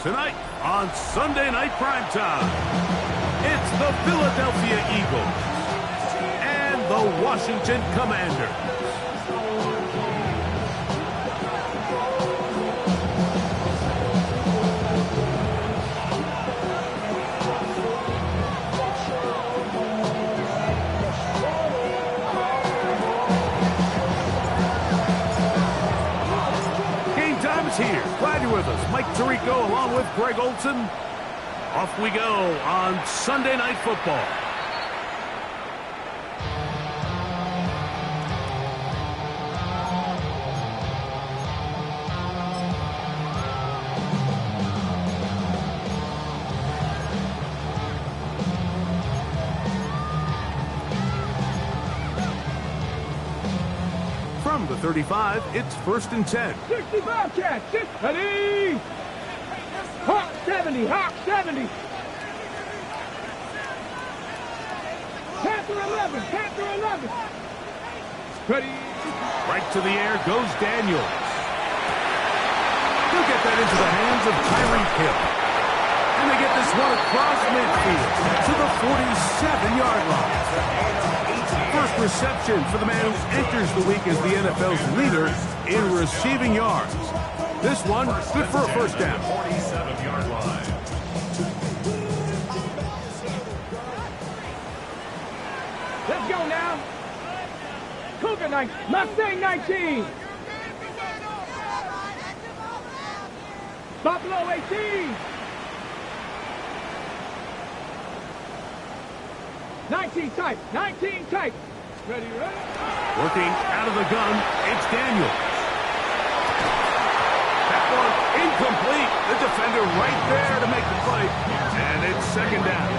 Tonight on Sunday Night Primetime, it's the Philadelphia Eagles and the Washington Commanders. Here. Glad you're with us. Mike Tirico along with Greg Olson. Off we go on Sunday Night Football. From the 35, it's 1st and 10. 65 catch, 60. Hawk 70, Hawk 70. Panther 11, Panther 11. Ready. Right to the air goes Daniels. He'll get that into the hands of Tyreek Hill. And they get this one across midfield to the 47-yard line. First reception for the man who enters the week as the NFL's leader in receiving yards. This one, good for a first down. 47-yard line. Let's go now. Cougar 19, Mustang 19. Buffalo 18. 19 tight, 19 tight. Ready, ready. Working out of the gun, it's Daniels. That one incomplete. The defender right there to make the play. And it's 2nd down.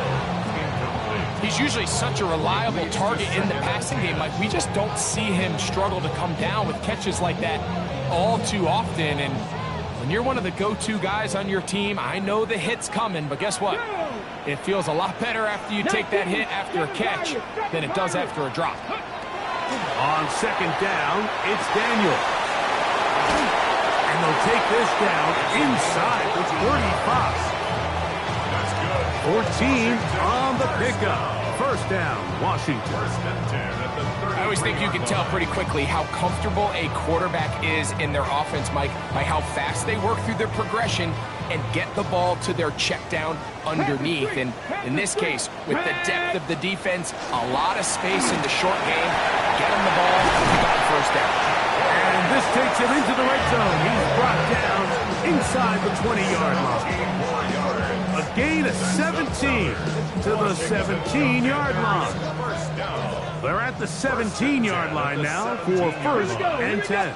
He's usually such a reliable target in the passing game. Like, we just don't see him struggle to come down with catches like that all too often. And when you're one of the go-to guys on your team, I know the hit's coming, but guess what? It feels a lot better after you take that hit after a catch than it does after a drop. On 2nd down, it's Daniels. And they'll take this down inside the 35. 14 on the pickup. 1st down, Washington. I always think you can tell pretty quickly how comfortable a quarterback is in their offense, Mike, by how fast they work through their progression and get the ball to their check down underneath. And in this case, with the depth of the defense, a lot of space in the short game, get him the ball, and got the 1st down. And this takes him into the red zone. He's brought down inside the 20-yard line. A gain of 17 to the 17-yard line. They're at the 17-yard line now for 1st and 10.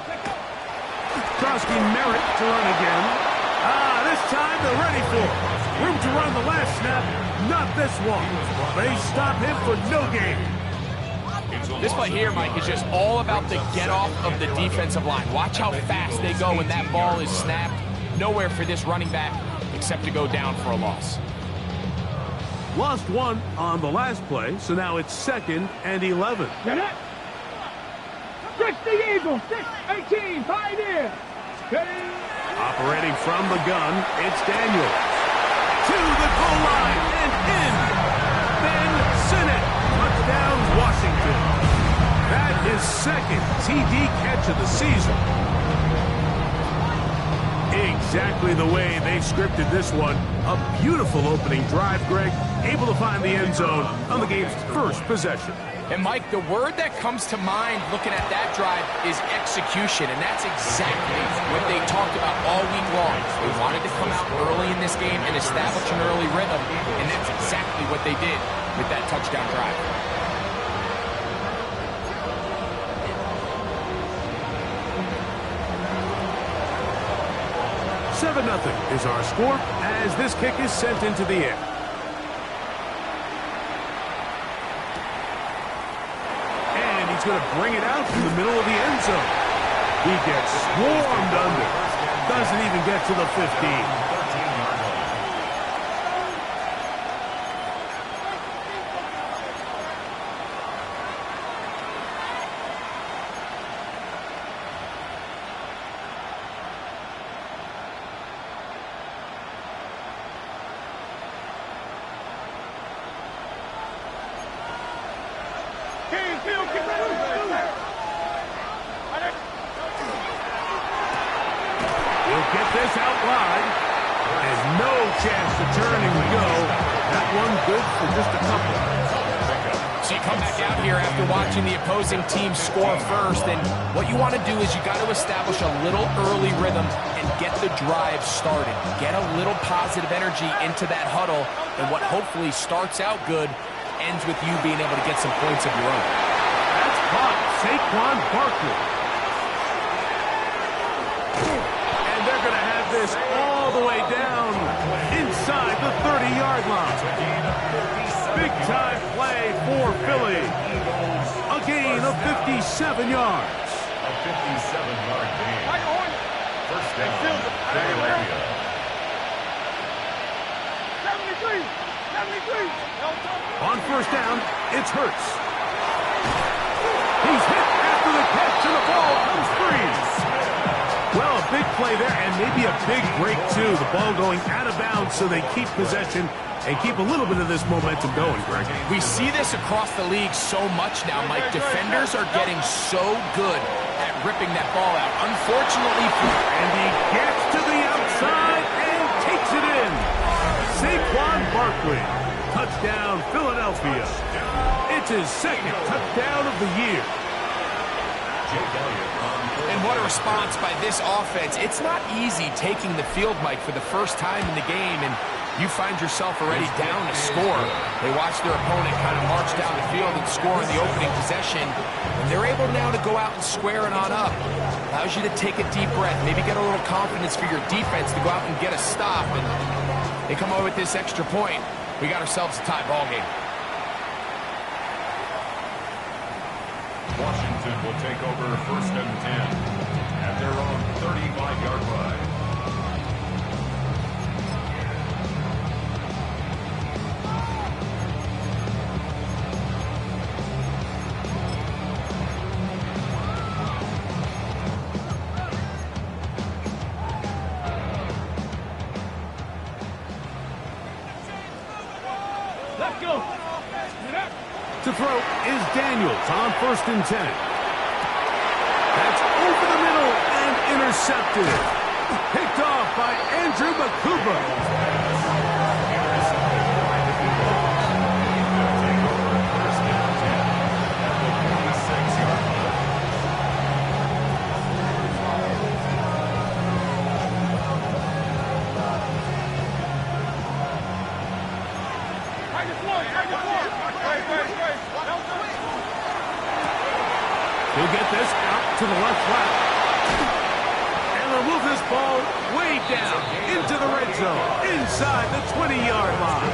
Krosky Merritt to run again. This time they're ready for it. Room to run the last snap. Not this one. They stop him for no gain. This play here, Mike, is just all about the get-off of the defensive line. Watch how fast they go when that ball is snapped. Nowhere for this running back except to go down for a loss. Lost one on the last play, so now it's 2nd and 11. Get it. Fix the Eagles. 6-18, Pioneer. Operating from the gun, it's Daniels. To the goal line and in. Ben Sinnott. Touchdown, Washington. That is 2nd TD catch of the season. Exactly the way they scripted this one. A beautiful opening drive, Greg. Able to find the end zone on the game's first possession. And, Mike, the word that comes to mind looking at that drive is execution, and that's exactly what they talked about all week long. They wanted to come out early in this game and establish an early rhythm, and that's exactly what they did with that touchdown drive. $7-0 is our score as this kick is sent into the air. And he's going to bring it out to the middle of the end zone. He gets swarmed under. Doesn't even get to the 15. He'll get this out wide. And no chance to turn and go. That one good for just a couple. So you come back out here after watching the opposing team score first, and what you want to do is you got to establish a little early rhythm and get the drive started. Get a little positive energy into that huddle, and what hopefully starts out good ends with you being able to get some points of your own. That's caught. Saquon Barkley. And they're going to have this all the way down inside the 30-yard line. Big-time play for Philly. A gain of 57 yards. A 57-yard gain. First down, Philadelphia. 73. On first down, it's Hurts. He's hit after the catch, and the ball comes free. Well, a big play there, and maybe a big break, too. The ball going out of bounds, so they keep possession and keep a little bit of this momentum going, Greg. We see this across the league so much now, Mike. Defenders are getting so good at ripping that ball out. Unfortunately, and he gets to the outside and takes it in. Saquon Barkley. Touchdown, Philadelphia. It's his second touchdown of the year. And what a response by this offense. It's not easy taking the field, Mike, for the first time in the game, and you find yourself already down a score. They watch their opponent kind of march down the field and score in the opening possession, and they're able now to go out and square it on up. Allows you to take a deep breath, maybe get a little confidence for your defense to go out and get a stop, and they come over with this extra point. We got ourselves a tie ball game. Washington will take over first and 10 at their own 35-yard line. Let's go. To throw is Daniels on first and 10. That's over the middle and intercepted. Picked off by Andrew Makuba. He'll get this out to the left flat. And they'll move this ball way down into the red zone, inside the 20-yard line.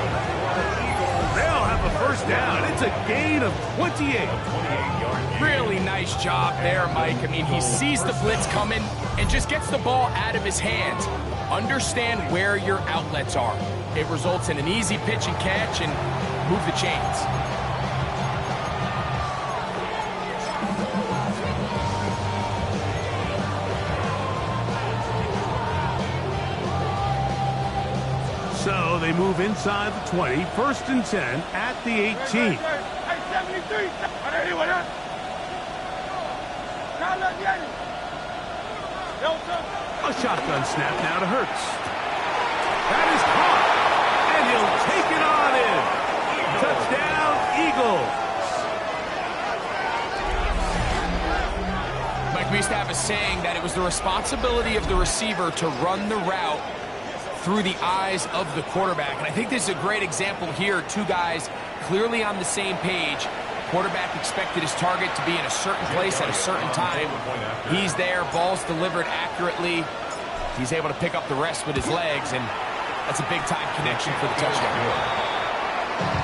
They'll have a first down. It's a gain of 28. Really nice job there, Mike. I mean, he sees the blitz coming and just gets the ball out of his hands. Understand where your outlets are. It results in an easy pitch and catch and move the chains. So they move inside the 20, first and 10 at the 18. A shotgun snap now to Hurts. That is caught, and he'll take it on in. Touchdown, Eagles. Mike, we used to have a saying that it was the responsibility of the receiver to run the route through the eyes of the quarterback. And I think this is a great example here. Two guys clearly on the same page. Quarterback expected his target to be in a certain place at a certain time. He's there, ball's delivered accurately. He's able to pick up the rest with his legs, and that's a big-time connection for the touchdown.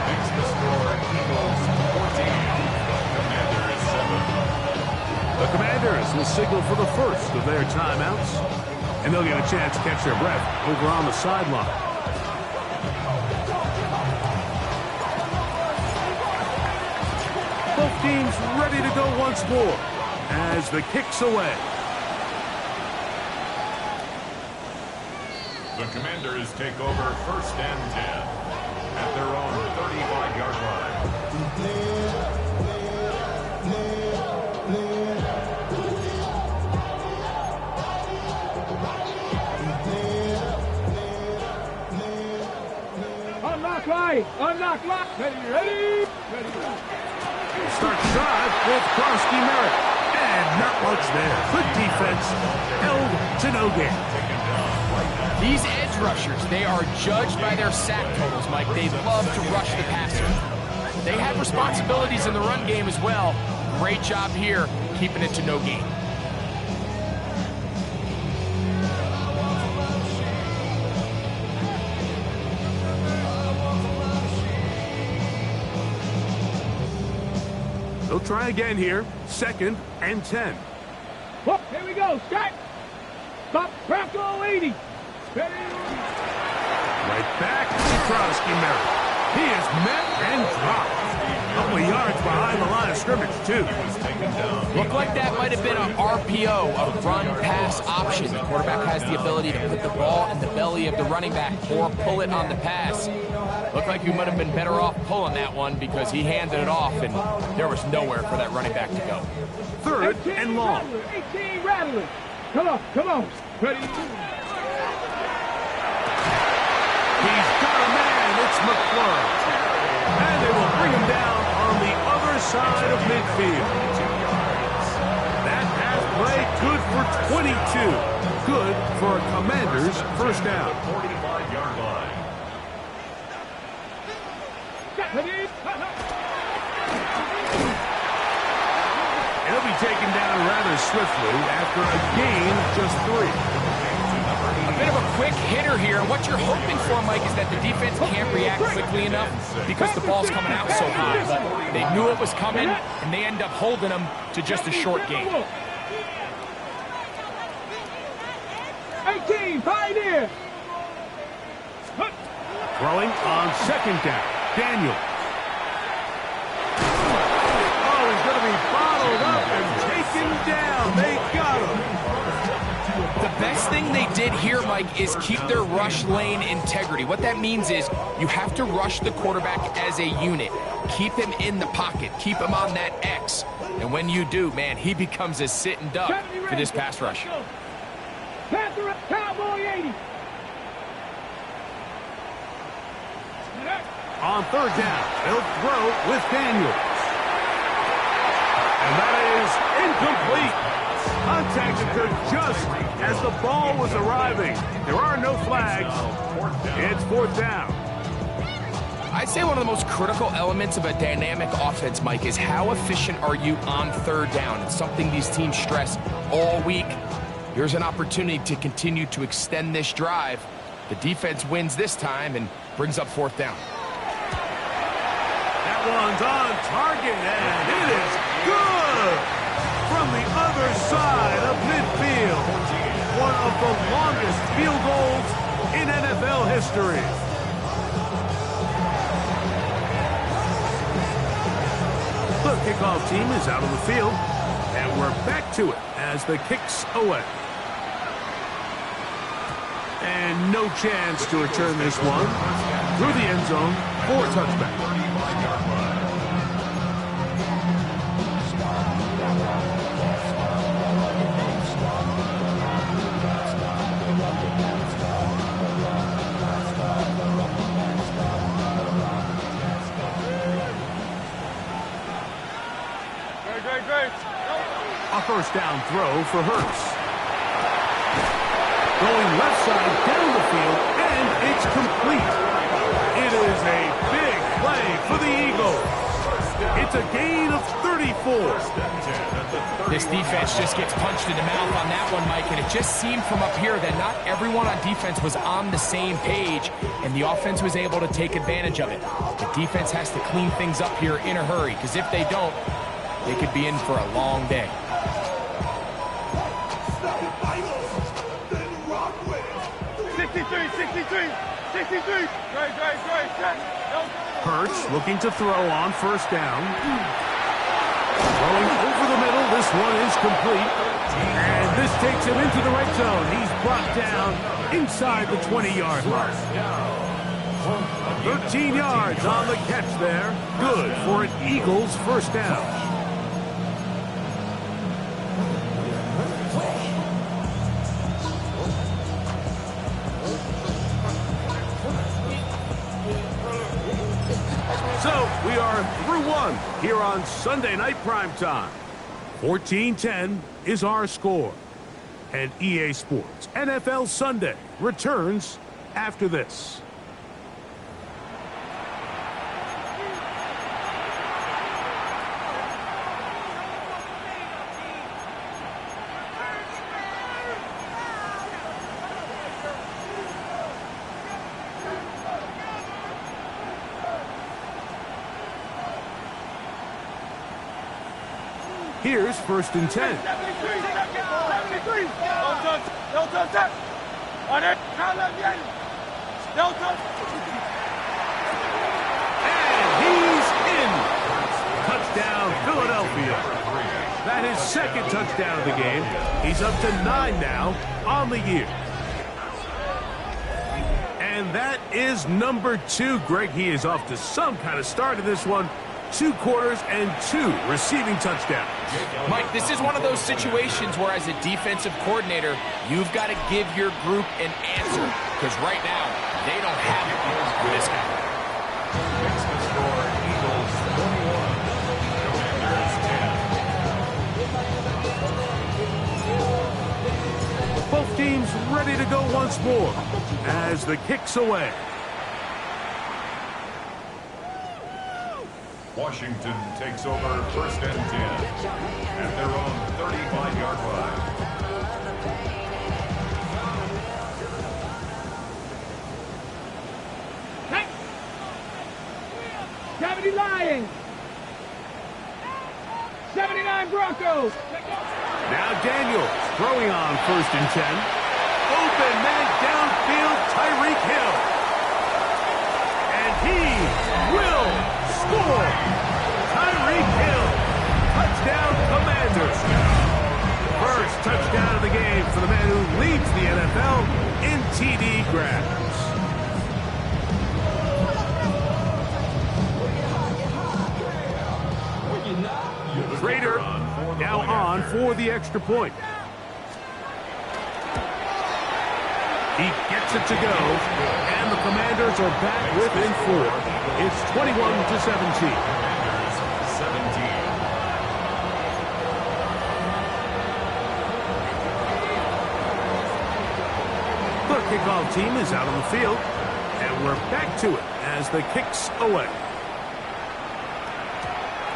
Makes the score Eagles 14. Commanders 7. The Commanders will signal for the first of their timeouts, and they'll get a chance to catch their breath over on the sideline. Both teams ready to go once more as the kick's away. The Commanders take over first and 10 at their own 35-yard line. Unlock line. Unlock line. Ready. Starts drive with Krosky Merritt. And not much there. Good defense. Held to no gain. These edge rushers, they are judged by their sack totals, Mike. They love to rush the passer. They have responsibilities in the run game as well. Great job here, keeping it to no gain. They'll try again here. 2nd and 10. Whoop, here we go. Start. Stop. Crackle 80. Ready. Right back to Krosky Merritt. He is met and dropped. A couple of yards behind the line of scrimmage, too. Looked like that might have been an RPO, a run-pass option. The quarterback has the ability to put the ball in the belly of the running back or pull it on the pass. Looked like he might have been better off pulling that one because he handed it off, and there was nowhere for that running back to go. 3rd and long. 18 rattling. Come on. Ready. He's got a man. It's McClure. And they will bring him down on the other side of midfield. That pass play good for 22. Good for a Commanders first down. 45-yard line. He'll be taken down rather swiftly after a gain of just 3. A bit of a quick hitter here. What you're hoping for, Mike, is that the defense can't react quickly enough because the ball's coming out so high. But they knew it was coming, and they end up holding them to just a short gain. 18, Pioneer. Throwing on 2nd down. Daniel. Oh, he's going to be bottled up and taken down. They got him. The best thing they did here, Mike, is keep their rush lane integrity. What that means is you have to rush the quarterback as a unit. Keep him in the pocket. Keep him on that X. And when you do, man, he becomes a sitting duck for this pass rush. Cowboy 80. On 3rd down, they'll throw with Daniels. And that is incomplete. Contact occurred just as the ball was arriving. There are no flags. It's 4th down. I'd say one of the most critical elements of a dynamic offense, Mike, is how efficient are you on 3rd down? It's something these teams stress all week. Here's an opportunity to continue to extend this drive. The defense wins this time and brings up 4th down. That one's on target, and it is good from the other side of midfield. One of the longest field goals in NFL history. The kickoff team is out of the field, and we're back to it as the kick's away. And no chance to return this one through the end zone for a touchback. A first down throw for Hurts. Going left side down the field, and it's complete. It is a big play for the Eagles. It's a gain of 34. This defense just gets punched in the mouth on that one, Mike, and it just seemed from up here that not everyone on defense was on the same page, and the offense was able to take advantage of it. The defense has to clean things up here in a hurry, because if they don't, they could be in for a long day. Hurts looking to throw on first down. Throwing over the middle. This one is complete. And this takes him into the red zone. He's brought down inside the 20-yard line. 13 yards on the catch there. Good for an Eagles first down. We are through one here on Sunday Night Primetime. 14-10 is our score. And EA Sports NFL Sunday returns after this. Here's 1st and 10. And he's in. Touchdown, Philadelphia. That is 2nd touchdown of the game. He's up to 9 now on the year. And that is number 2. Greg, he is off to some kind of start in this one. 2 quarters and 2 receiving touchdowns. Mike, this is one of those situations where as a defensive coordinator, you've got to give your group an answer. Because right now, they don't have it with this guy. Makes the score Eagles 21, Commanders 10. Both teams ready to go once more as the kick's away. Washington takes over 1st and 10 at their own 35-yard line. Hey! 70 Lions! 79 Broncos! Now Daniels throwing on 1st and 10. Open man downfield, Tyreek Hill. And he will score. Tyreek Hill. Touchdown, Commanders. First touchdown of the game for the man who leads the NFL in TD grabs. Prater now on for the extra point. He gets it to go, and the Commanders are back within 4. It's 21-17. 17. The kickoff team is out on the field, and we're back to it as the kick's away.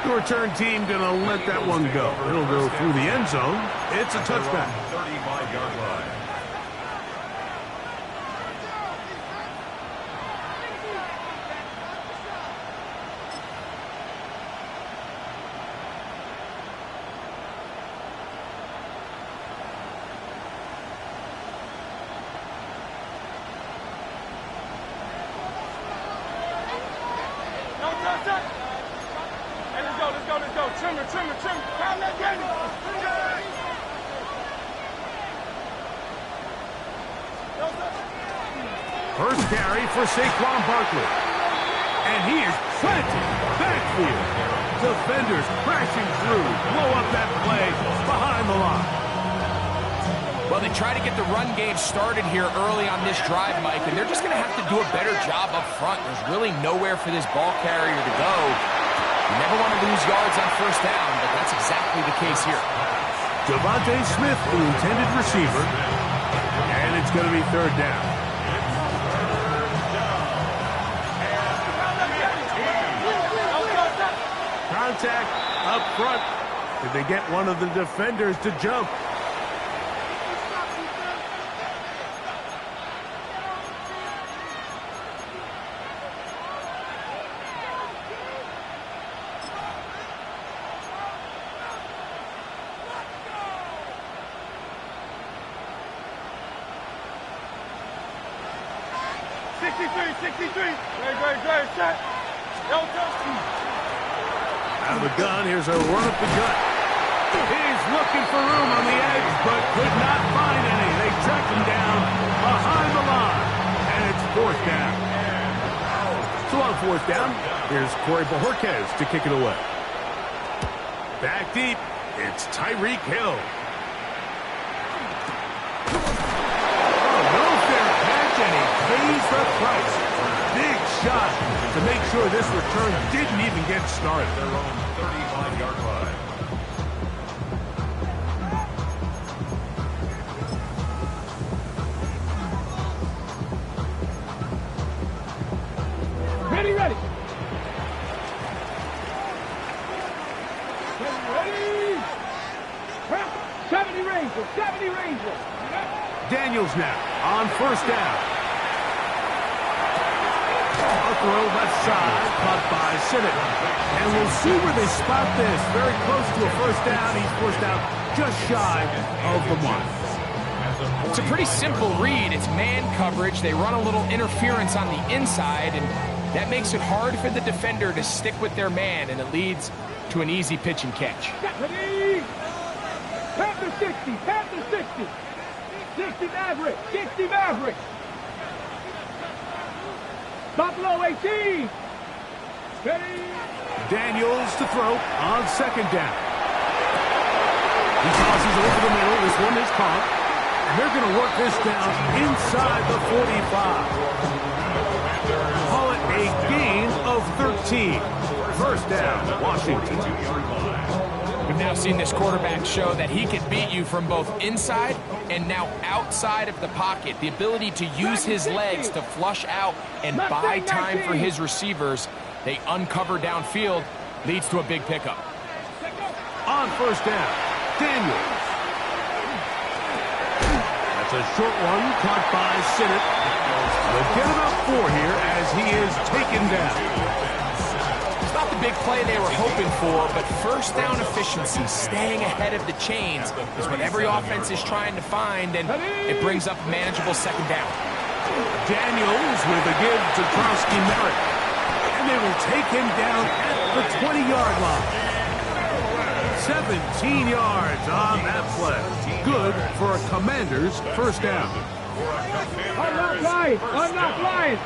The return team going to let that one go. It'll go through the end zone. It's a touchback. 35-yard line. First carry for Saquon Barkley. And he is planted backfield. Defenders crashing through. Blow up that play behind the line. Well, they try to get the run game started here early on this drive, Mike, and they're just going to have to do a better job up front. There's really nowhere for this ball carrier to go. You never want to lose yards on 1st down, but that's exactly the case here. Devontae Smith, the intended receiver, and it's going to be 3rd down. Contact up front. Did they get one of the defenders to jump? Out of the gun, here's a run up the gut. He's looking for room on the edge, but could not find any. They track him down behind the line, and it's 4th down. So on 4th down, here's Corey Bojorquez to kick it away. Back deep, it's Tyreek Hill. Oh, no fair catch, and he pays the price. Big shot to make sure this return didn't even get started. Their own 35-yard line. Ready, ready. Ready. 70 Rangers, 70 Rangers. Daniels now on first down. A throw left side, caught by Sinnott. And we'll see where they spot this. Very close to a first down. He's forced out just shy of the mark. It's a pretty simple read. It's man coverage. They run a little interference on the inside, and that makes it hard for the defender to stick with their man, and it leads to an easy pitch and catch. Ready. Panther 60, Panther 60. 60 Maverick, 60 Maverick. Buffalo 18. Ready. Daniels to throw on second down. He tosses over the middle. This one is caught. And they're going to work this down inside the 45. Call it a gain of 13. First down, Washington. We've now seen this quarterback show that he can beat you from both inside and now outside of the pocket. The ability to use his legs to flush out and buy time for his receivers. They uncover downfield, leads to a big pickup. On first down, Daniels. That's a short one, caught by Sinnott. They'll get about 4 here as he is taken down. Not the big play they were hoping for, but first down efficiency, staying ahead of the chains, is what every offense is trying to find, and it brings up a manageable second down. Daniels with a give to Krosky Merritt, and they will take him down at the 20-yard line. 17 yards on that play. Good for a Commander's first down. Unlock line, unlock line.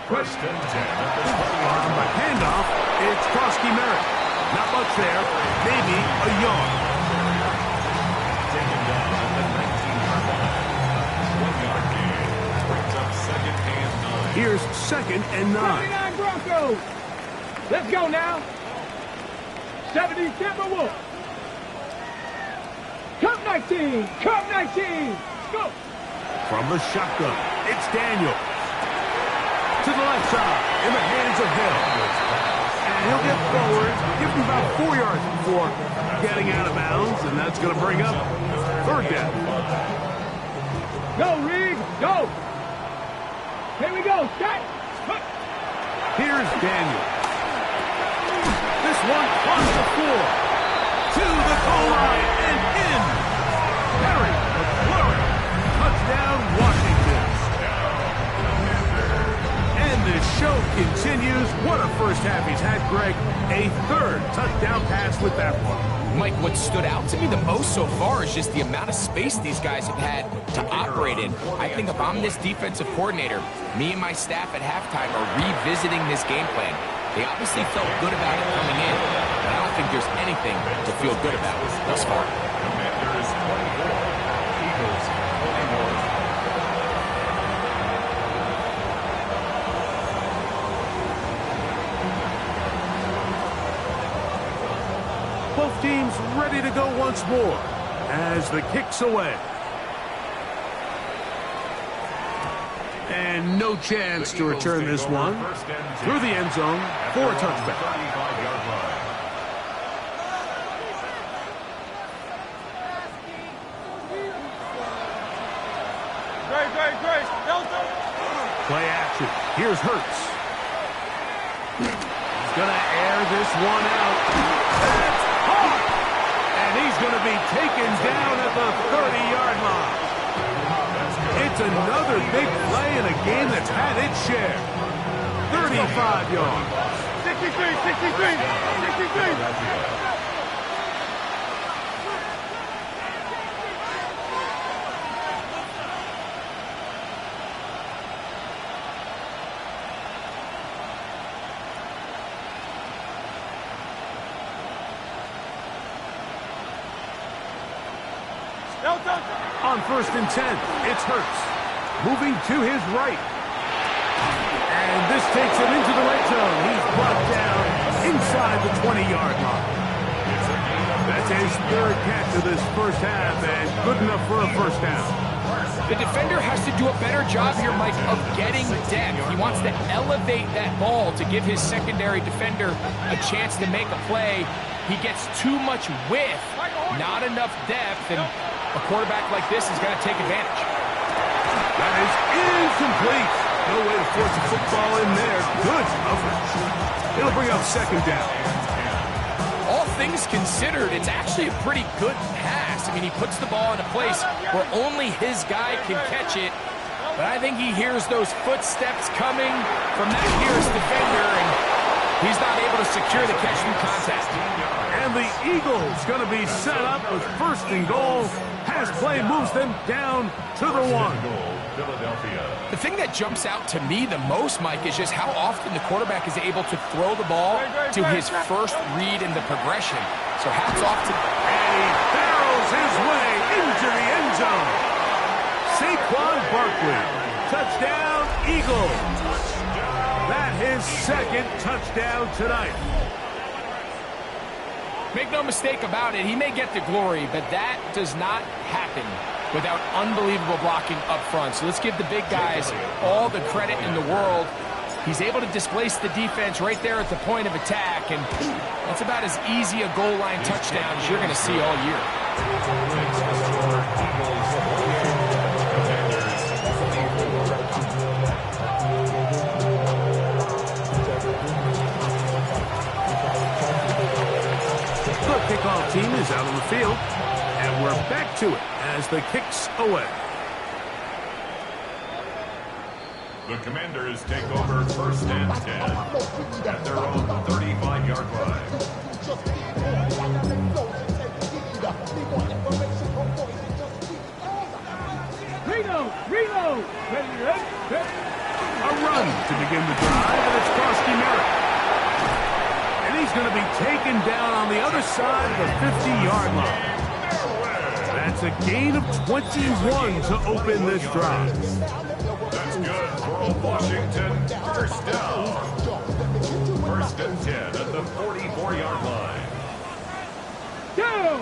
First and 10 at the 20-yard On the line. handoff, it's Krosky Merritt. Not much there, maybe a yard. Taken down at the 19-yard line. 1-yard gain. Brings up second and 9. Here's second and 9. 79 Broncos. Let's go now. 70 Timberwolves. Cup 19, Cup 19. Go. From the shotgun, it's Daniel. To the left side, in the hands of Hill. And he'll get forward, give him about 4 yards before getting out of bounds, and that's going to bring up third down. Go, Reed, go. Here we go, Scott. Here's Daniel. This one on the floor. To the goal line and in. Harry McClure. Touchdown, Washington. And the show continues. What a first half he's had, Greg. A third touchdown pass with that one. Mike, what stood out to me the most so far is just the amount of space these guys have had to operate in. I think if I'm this defensive coordinator, me and my staff at halftime are revisiting this game plan. They obviously felt good about it coming in, but I don't think there's anything to feel good about thus far. Commanders 24, Eagles 21. Both teams ready to go once more as the kick's away. And no chance to return this one through the end zone for a touchback. 35-yard line. Play action. Here's Hurts. He's going to air this one out. That's hard. And he's going to be taken down at the 30-yard line. It's another big play in a game that's had its share. 35 yards. 63. On first and 10, it's Hurts. moving to his right. And this takes him into the red zone. He's brought down inside the 20-yard line. That's his third catch of this first half, and good enough for a first down. The defender has to do a better job here, Mike, of getting depth. He wants to elevate that ball to give his secondary defender a chance to make a play. He gets too much width, not enough depth, and a quarterback like this is going to take advantage. That is incomplete. No way to force a football in there. Good coverage. It'll bring up second down. All things considered, it's actually a pretty good pass. I mean, he puts the ball in a place where only his guy can catch it. But I think he hears those footsteps coming from that nearest defender, and he's not able to secure the catch through contact. And the Eagles going to be set up with first and goal. Pass play moves them down to the 1. The thing that jumps out to me the most, Mike, is just how often the quarterback is able to throw the ball to his first read in the progression. So hats off to... And he barrels his way into the end zone. Saquon Barkley, touchdown Eagles. That his second touchdown tonight. Make no mistake about it, he may get the glory, but that does not happen without unbelievable blocking up front. So let's give the big guys all the credit in the world. He's able to displace the defense right there at the point of attack, and that's about as easy a goal line touchdown as you're going to see all year. The kickoff team is out on the field, and we're back to it as the kick's away. The Commanders take over first and 10 at their own 35-yard line. Reload! Ready? A run to begin the drive, and it's Frosty Merrick. And he's going to be taken down on the other side of the 50-yard line. That's a gain of 21 to open this drive. That's good for Washington. First down. First and 10 at the 44-yard line. Down!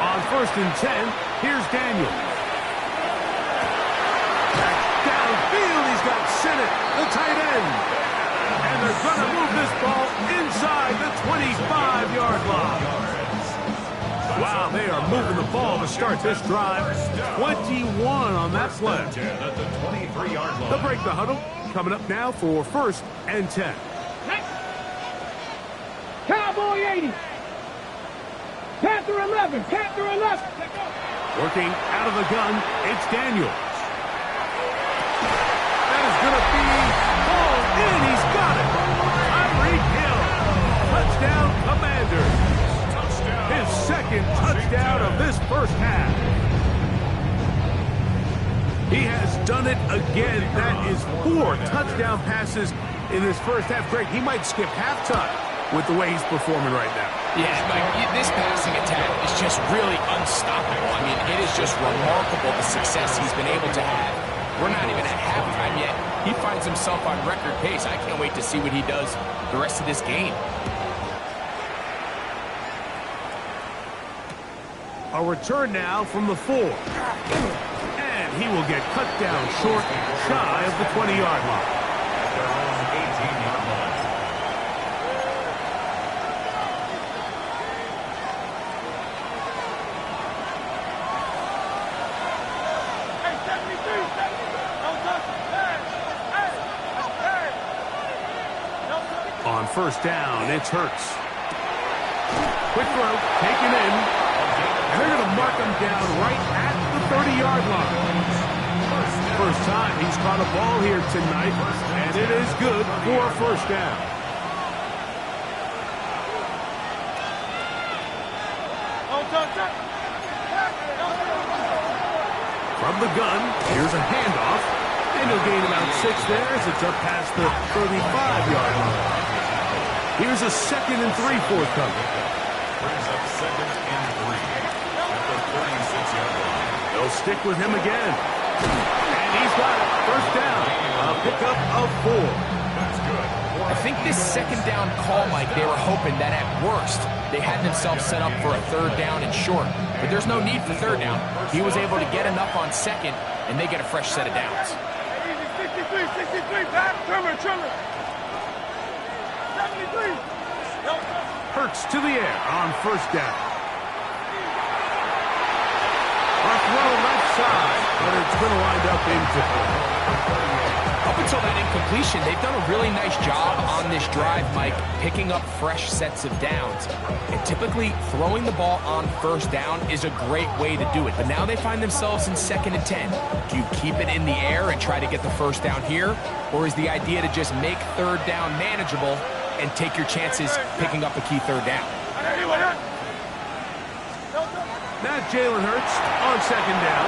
On first and 10, here's Daniel. Back downfield, he's got Sennett, the tight end. And they're going to move this ball inside the 25-yard line. Wow, they are moving the ball to start this drive. 21 on that play. They'll break the huddle. Coming up now for first and 10. Cowboy 80. Panther 11. Panther 11. Working out of the gun, it's Daniels. That is going to be hauled in. He's got it. Tyreek Hill. Touchdown, Commanders. His second touchdown of this first half. He has done it again. That is 4 touchdown passes in this first half. Greg, he might skip halftime with the way he's performing right now. Yeah, Mike, this passing attack is just really unstoppable. I mean, it is just remarkable the success he's been able to have. We're not even at halftime yet. He finds himself on record pace. I can't wait to see what he does the rest of this game. A return now from the 4. And he will get cut down short, shy of the 20-yard line. Their own 18-yard line. On first down, it's Hurts. Quick throw, taken in. And they're going to mark him down right at the 30-yard line. First time he's caught a ball here tonight, and it is good for a first down. From the gun, here's a handoff, and he'll gain about 6 there as it's up past the 35-yard line. Here's a 2nd and 3 forthcoming. Brings up 2nd and 3 at the 36-yard line. They'll stick with him again. And He's got it. First down. A pickup of 4. That's good. I think this second down call, Mike, they were hoping that at worst they had themselves set up for a third down and short. But there's no need for third down. He was able to get enough on second, and they get a fresh set of downs. 63, Pat. Trimmer. 73. Hurts to the air on first down. A throw left side, but it's going to wind up incomplete. Up until that incompletion, they've done a really nice job on this drive, Mike, picking up fresh sets of downs. And typically, throwing the ball on first down is a great way to do it. But now they find themselves in 2nd and 10. Do you keep it in the air and try to get the first down here? Or is the idea to just make third down manageable and take your chances picking up a key third down? Now Jalen Hurts on second down.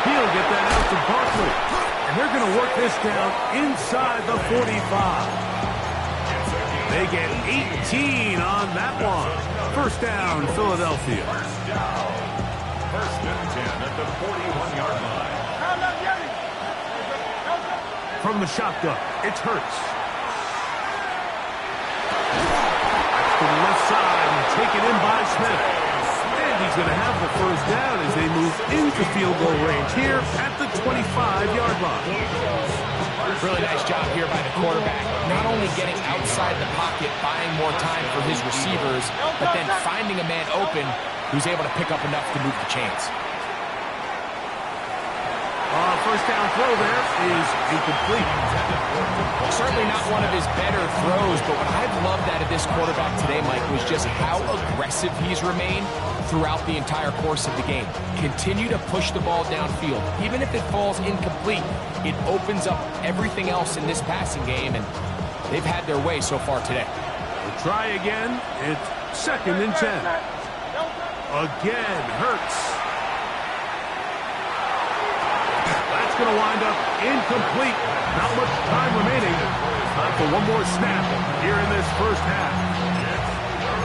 He'll get that out to Barkley. And they're going to work this down inside the 45. They get 18 on that one. First down, Philadelphia. First and 10 at the 41-yard line. From the shotgun, it's Hurts. That's to the left side and taken in by Smith. And he's going to have the first down as they move into field goal range here at the 25-yard line. Really nice job here by the quarterback. Not only getting outside the pocket, buying more time for his receivers, but then finding a man open who's able to pick up enough to move the chains. First down throw there is incomplete. Certainly not one of his better throws, but what I've loved out of this quarterback today, Mike, was just how aggressive he's remained throughout the entire course of the game. Continue to push the ball downfield. Even if it falls incomplete, it opens up everything else in this passing game, and they've had their way so far today. We'll try again. It's 2nd and 10. Again, Hurts. That's going to wind up incomplete. Not much time remaining. Time for one more snap here in this first half.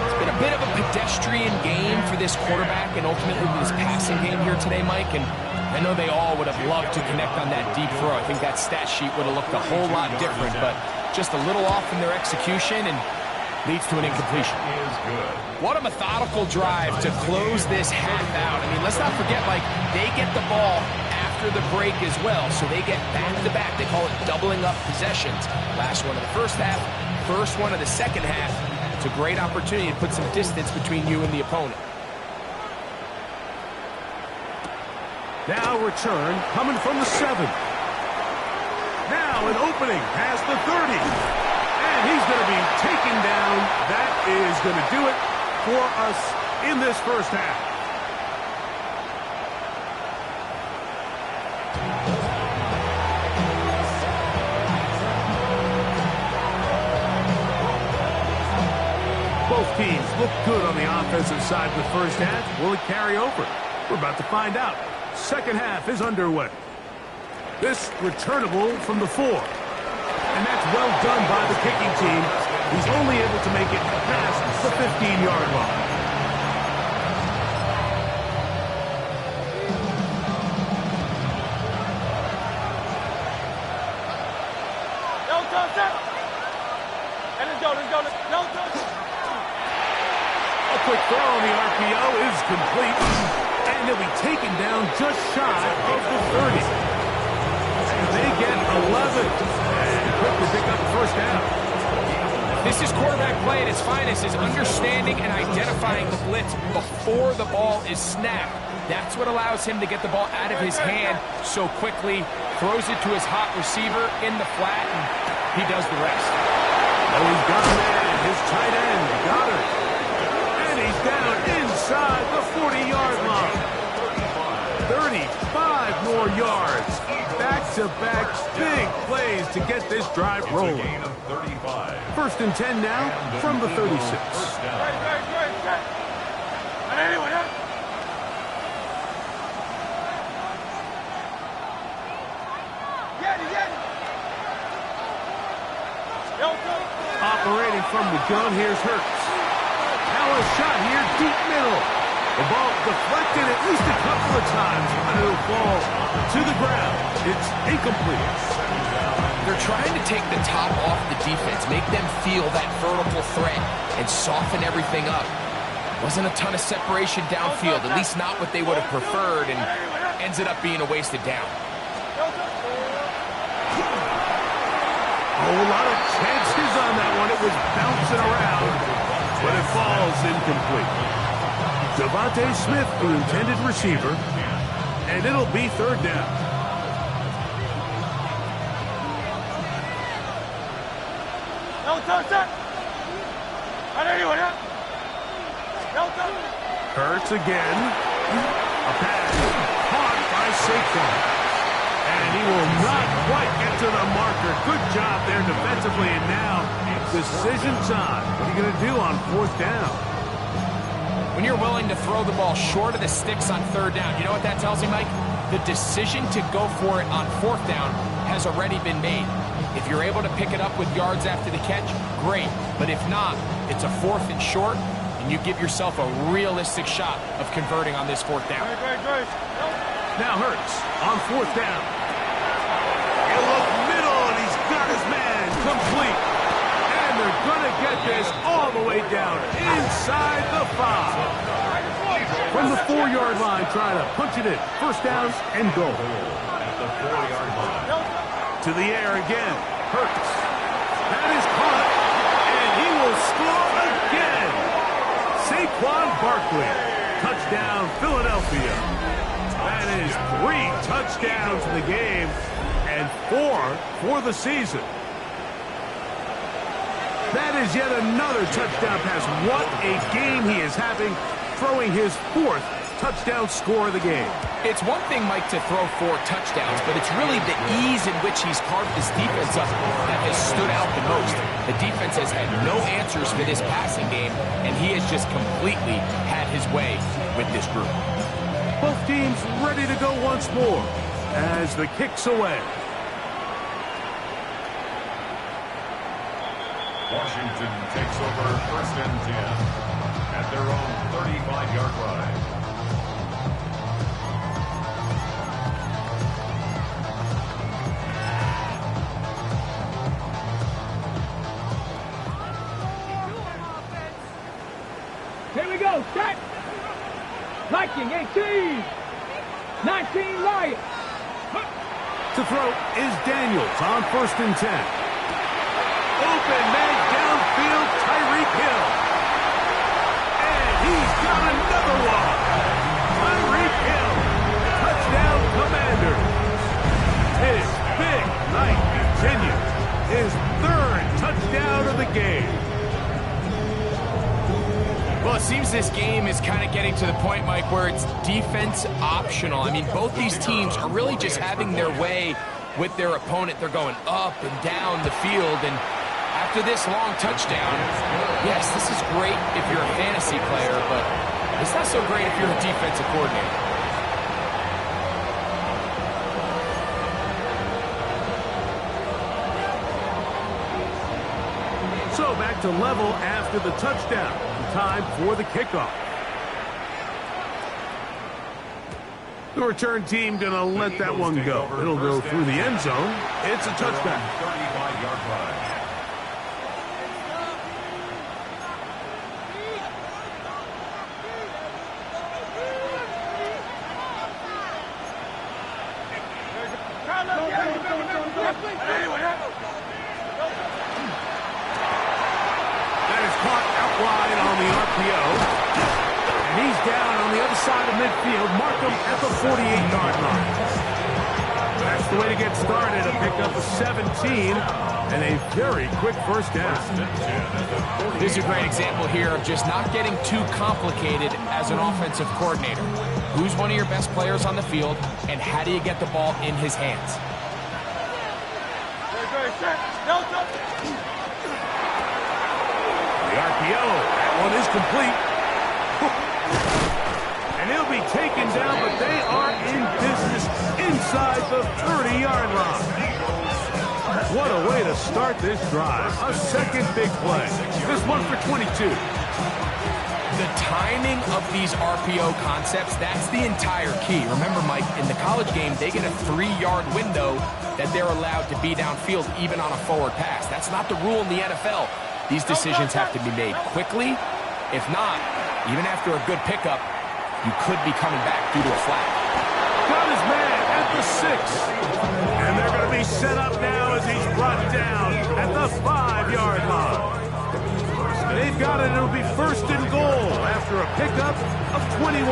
It's been a bit of a pedestrian game for this quarterback and ultimately this passing game here today, Mike. And I know they all would have loved to connect on that deep throw. I think that stat sheet would have looked a whole lot different, but just a little off in their execution and leads to an incompletion. What a methodical drive to close this half out. I mean, let's not forget, Mike, they get the ball after the break as well, so they get back-to-back. They call it doubling up possessions. Last one of the first half, first one of the second half. It's a great opportunity to put some distance between you and the opponent. Now return coming from the 7. Now an opening past the 30. And he's going to be taken down. That is going to do it for us in this first half. Both teams look good on the offensive side of the first half. Will it carry over? We're about to find out. Second half is underway. This returnable from the 4. And that's well done by the kicking team. He's only able to make it past the 15-yard line. A quick throw on the RPO is complete. And he'll be taken down just shy of the 30. And they get 11. And quick to pick up the first down. This is quarterback play at its finest, is understanding and identifying the blitz before the ball is snapped. That's what allows him to get the ball out of his hand so quickly, throws it to his hot receiver in the flat, and he does the rest. Oh, he's got a man, his tight end, Goddard. And he's down inside the 40-yard line. 35 more yards. Back-to-back big plays to get this drive rolling. First and 10 now from the 36. Operating from the gun, here's Hurts. Now a shot here, deep middle. The ball deflected at least a couple of times, and it'll fall to the ground. It's incomplete. They're trying to take the top off the defense, make them feel that vertical threat, and soften everything up. Wasn't a ton of separation downfield, at least not what they would have preferred, and ends it up being a wasted down. A whole lot of chances on that one. It was bouncing around, but it falls incomplete. Devontae Smith, the intended receiver, and it'll be third down. Hurts again. A pass caught by Saquon. And he will not quite get to the marker. Good job there defensively. And now, decision time. What are you going to do on fourth down? When you're willing to throw the ball short of the sticks on third down, you know what that tells me, Mike? The decision to go for it on fourth down has already been made. If you're able to pick it up with yards after the catch, great. But if not, it's a fourth and short, and you give yourself a realistic shot of converting on this fourth down. Now Hurts on fourth down. He'll look middle, and he's got his man complete. And they're going to get this all the way down inside the 5. From the 4-yard line, trying to punch it in. First down and goal. At the 4-yard line. To the air again. Hurts. That is caught, and he will score again. Saquon Barkley. Touchdown, Philadelphia. That is 3 touchdowns in the game and 4 for the season. That is yet another touchdown pass. What a game he is having, throwing his 4th touchdown score of the game. It's one thing, Mike, to throw 4 touchdowns, but it's really the ease in which he's carved this defense up that has stood out the most. The defense has had no answers for this passing game, and he has just completely had his way with this group. Both teams ready to go once more as the kick's away. Washington takes over first and 10 at their own 35-yard line. Here we go, set. Liking 18. 19 Lions. To throw is Daniels on first and 10. Open man downfield, Tyreek Hill. And he's got another one. Tyreek Hill. Touchdown, Commanders. His big night continues. His 3rd touchdown of the game. Well, it seems this game is kind of getting to the point, Mike, where it's defense optional. I mean, both these teams are really just having their way with their opponent. They're going up and down the field, and after this long touchdown, yes, this is great if you're a fantasy player, but it's not so great if you're a defensive coordinator. So back to level after the touchdown. Time for the kickoff. The return team going to let that one go. It'll go through the end zone. It's a touchback. 35-yard line. That is caught out wide on the RPO. And he's down on the other side of midfield. Mark him at the 48-yard line. That's the way to get started. A pickup of 17 and a very quick first down. This is a great example here of just not getting too complicated as an offensive coordinator. Who's one of your best players on the field, and how do you get the ball in his hands? The RPO, that one is complete. And he'll be taken down, but they are in business inside the 30-yard line. What a way to start this drive. A second big play. This one for 22. The timing of these RPO concepts, that's the entire key. Remember, Mike, in the college game, they get a 3-yard window that they're allowed to be downfield, even on a forward pass. That's not the rule in the NFL. These decisions have to be made quickly. If not, even after a good pickup, you could be coming back due to a flag. Got his man at the 6. And they're going to be set up now as he's brought down at the 5-yard line. They've got it. It'll be first and goal after a pickup of 21.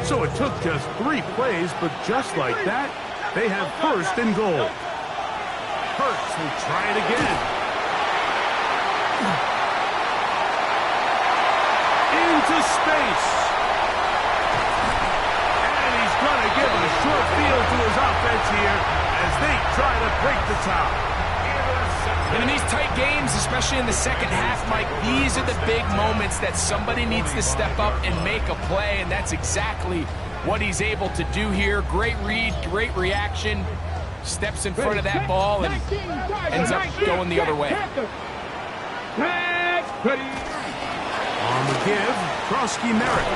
So it took just 3 plays, but just like that, they have first and goal. Hurts will try it again. Into space. And he's going to give a short field to his offense here as they try to break the tie. And in these tight games, especially in the second half, Mike, these are the big moments that somebody needs to step up and make a play, and that's exactly what he's able to do here. Great read, great reaction. Steps in front of that ball and ends up going the other way. On the give, Krosky Merritt.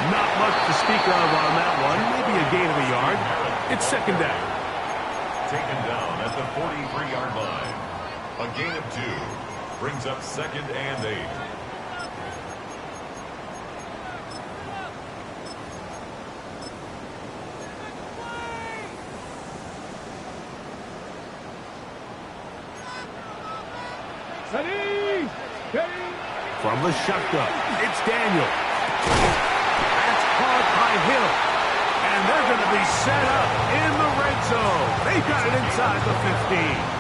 Not much to speak of on that one. Maybe a gain of a yard. It's second down. Taken down at the 43-yard line. A gain of 2 brings up second and 8. Ready! From the shotgun, it's Daniel. That's caught by Hill. And they're going to be set up in the red zone. They've got it inside the 15.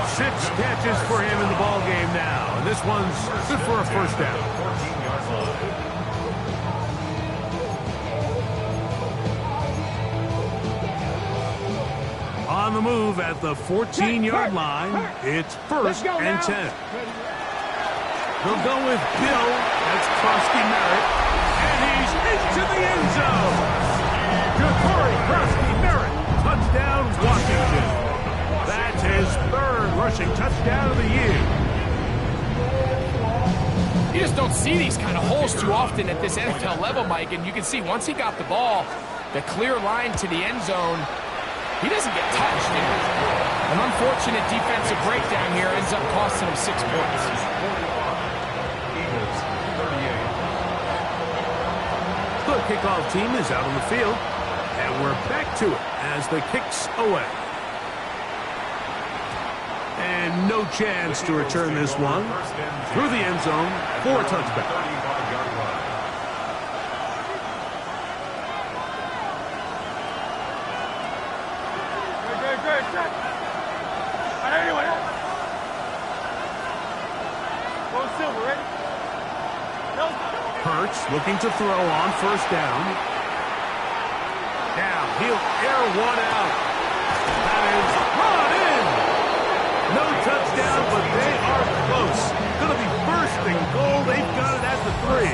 6 catches for him in the ball game now. And this one's good for a first down. 14-yard line. On the move at the 14-yard line, it's first and 10. They'll go with Bill. That's Krosky Merritt. And he's into the end zone. Krosky Merritt. Touchdown, Washington. That's his 3rd rushing touchdown of the year. You just don't see these kind of holes too often at this NFL level, Mike. And you can see once he got the ball, the clear line to the end zone, he doesn't get touched. An unfortunate defensive breakdown here ends up costing him 6 points. Eagles, 38. The kickoff team is out on the field. And we're back to it as the kick's away. And no chance to return this one. Through the end zone for a touchback. 35-yard line. Good. Anyway. Go Silver, ready? Hurts looking to throw on first down. Now he'll air one out. That is brought in. No touchdown, but they are close. Going to be first and goal. They've got it at the 3.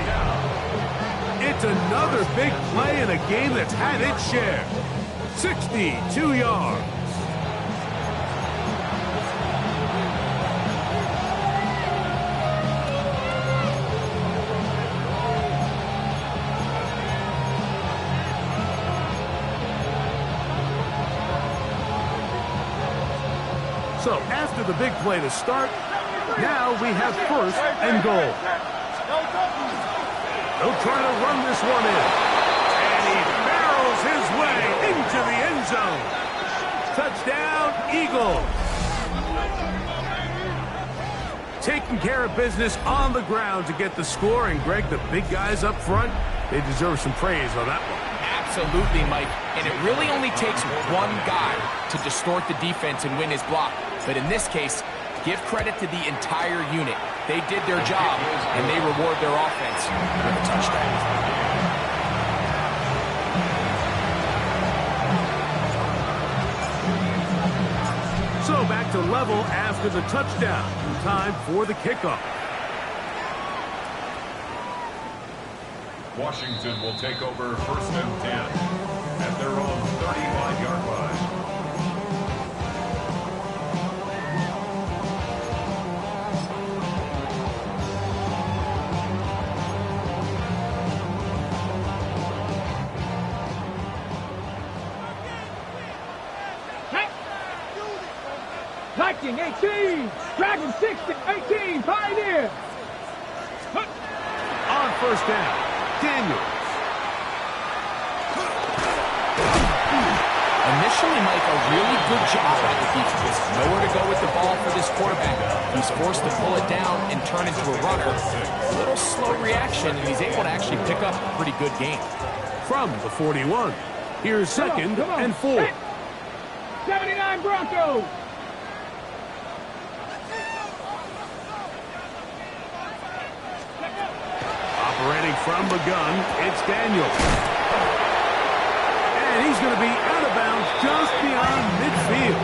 It's another big play in a game that's had its share. 62 yards. So after the big play to start, now we have first and goal. They'll try to run this one in. And he barrels his way into the end zone. Touchdown, Eagles. Taking care of business on the ground to get the score. And Greg, the big guys up front, they deserve some praise on that one. Absolutely, Mike. And it really only takes one guy to distort the defense and win his block. But in this case, give credit to the entire unit. They did their job, and they reward their offense with a touchdown. So back to level after the touchdown. Time for the kickoff. Washington will take over 1st and 10 at their own 35-yard line. Viking 18, Dragon 60, 18, Pioneer. On 1st down, Daniels. Initially, Mike, a really good job by the defense. Nowhere to go with the ball for this quarterback. He's forced to pull it down and turn into a runner. A little slow reaction, and he's able to actually pick up a pretty good game. From the 41, here's 2nd and 4. 79 Broncos. Operating from the gun, it's Daniels. And he's going to be out of bounds just beyond midfield.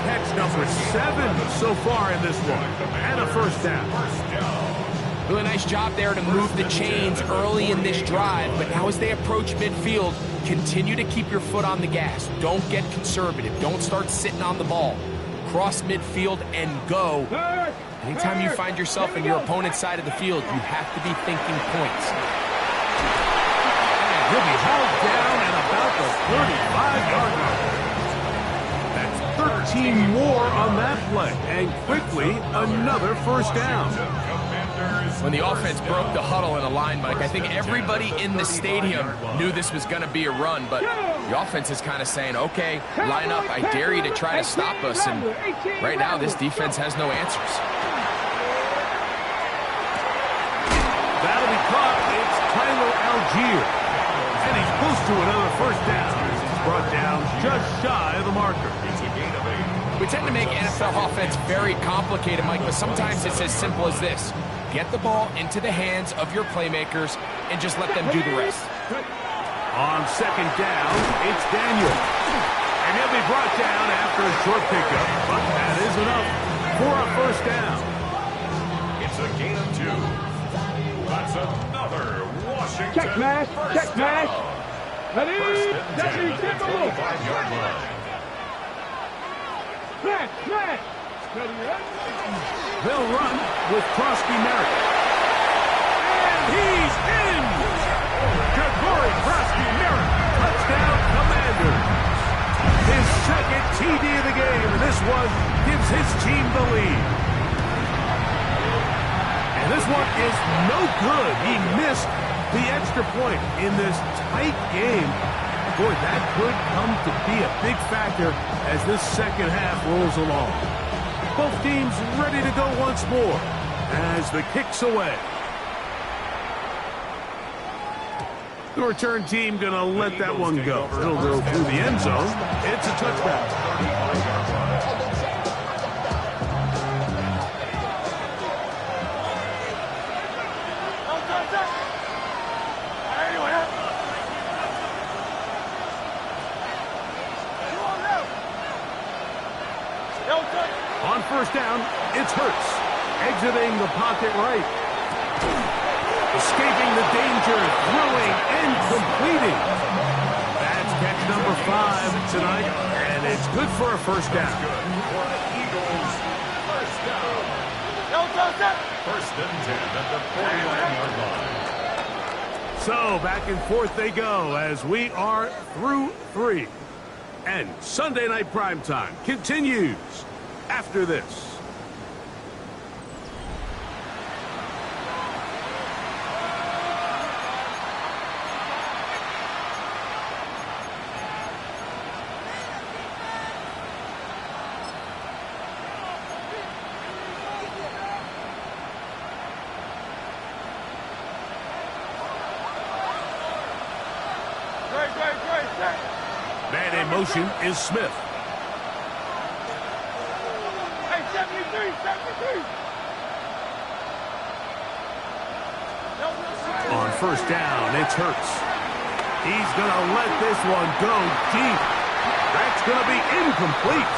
Catch number 7 so far in this one. And a 1st down. Really nice job there to move the chains early in this drive, but now as they approach midfield, continue to keep your foot on the gas. Don't get conservative. Don't start sitting on the ball. Cross midfield and go. Anytime you find yourself in your opponent's side of the field, you have to be thinking points. And he'll be hauled down at about the 35-yard line. That's 13 more on that play. And quickly, another 1st down. When the offense broke the huddle in the line, Mike, I think everybody in the stadium knew this was going to be a run, but the offense is kind of saying, okay, line up, I dare you to try to stop us, and right now this defense has no answers. That'll be caught. It's Tyler Algier. And he's close to another 1st down. He's brought down just shy of the marker. It's a gain of 8. We tend to make NFL offense very complicated, Mike, but sometimes it's as simple as this. Get the ball into the hands of your playmakers and just let them do the rest. On 2nd down, it's Daniel. And he'll be brought down after a short pickup, but that is enough for a 1st down. It's a gain of 2. That's another Washington Check mash, check mash. Ready? 35-yard line. Smash. They'll run with Krosky Merritt. And he's in! Jabari Krosky Merritt, touchdown Commanders. His 2nd TD of the game, and this one gives his team the lead. And this one is no good. He missed the extra point in this tight game. Boy, that could come to be a big factor as this 2nd half rolls along. Both teams ready to go once more as the kick's away. The return team going to let that one go. It'll go through the end zone. It's a touchback. On 1st down, it's Hurts, exiting the pocket right. Escaping the danger, throwing and completing. That's catch number 5 tonight, and it's good for a 1st down. Eagles, 1st down. 1st and 10 at the 49-yard line. So back and forth they go as we are through 3. And Sunday Night Primetime continues after this. Man in motion is Smith. Hey, 73. On 1st down, it's Hurts. He's going to let this one go deep. That's going to be incomplete.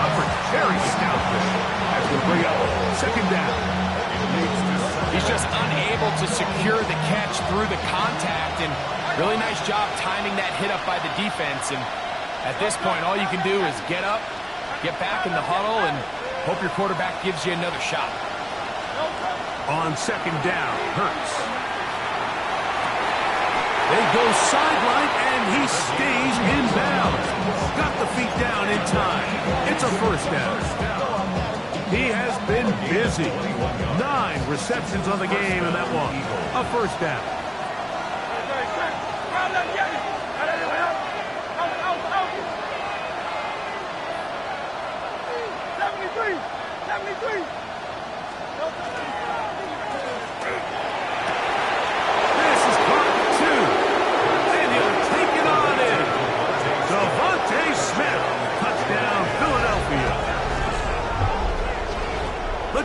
Up for Jerry Scout. That's going to bring up 2nd down. It needs to He's just unable to secure the catch through the contact, and really nice job timing that hit up by the defense. And at this point, all you can do is get up, get back in the huddle, and hope your quarterback gives you another shot. On second down, Hurts. They go sideline, and he stays in bounds. Got the feet down in time. It's a first down. He has been busy. 9 receptions on the game, and that one, a first down.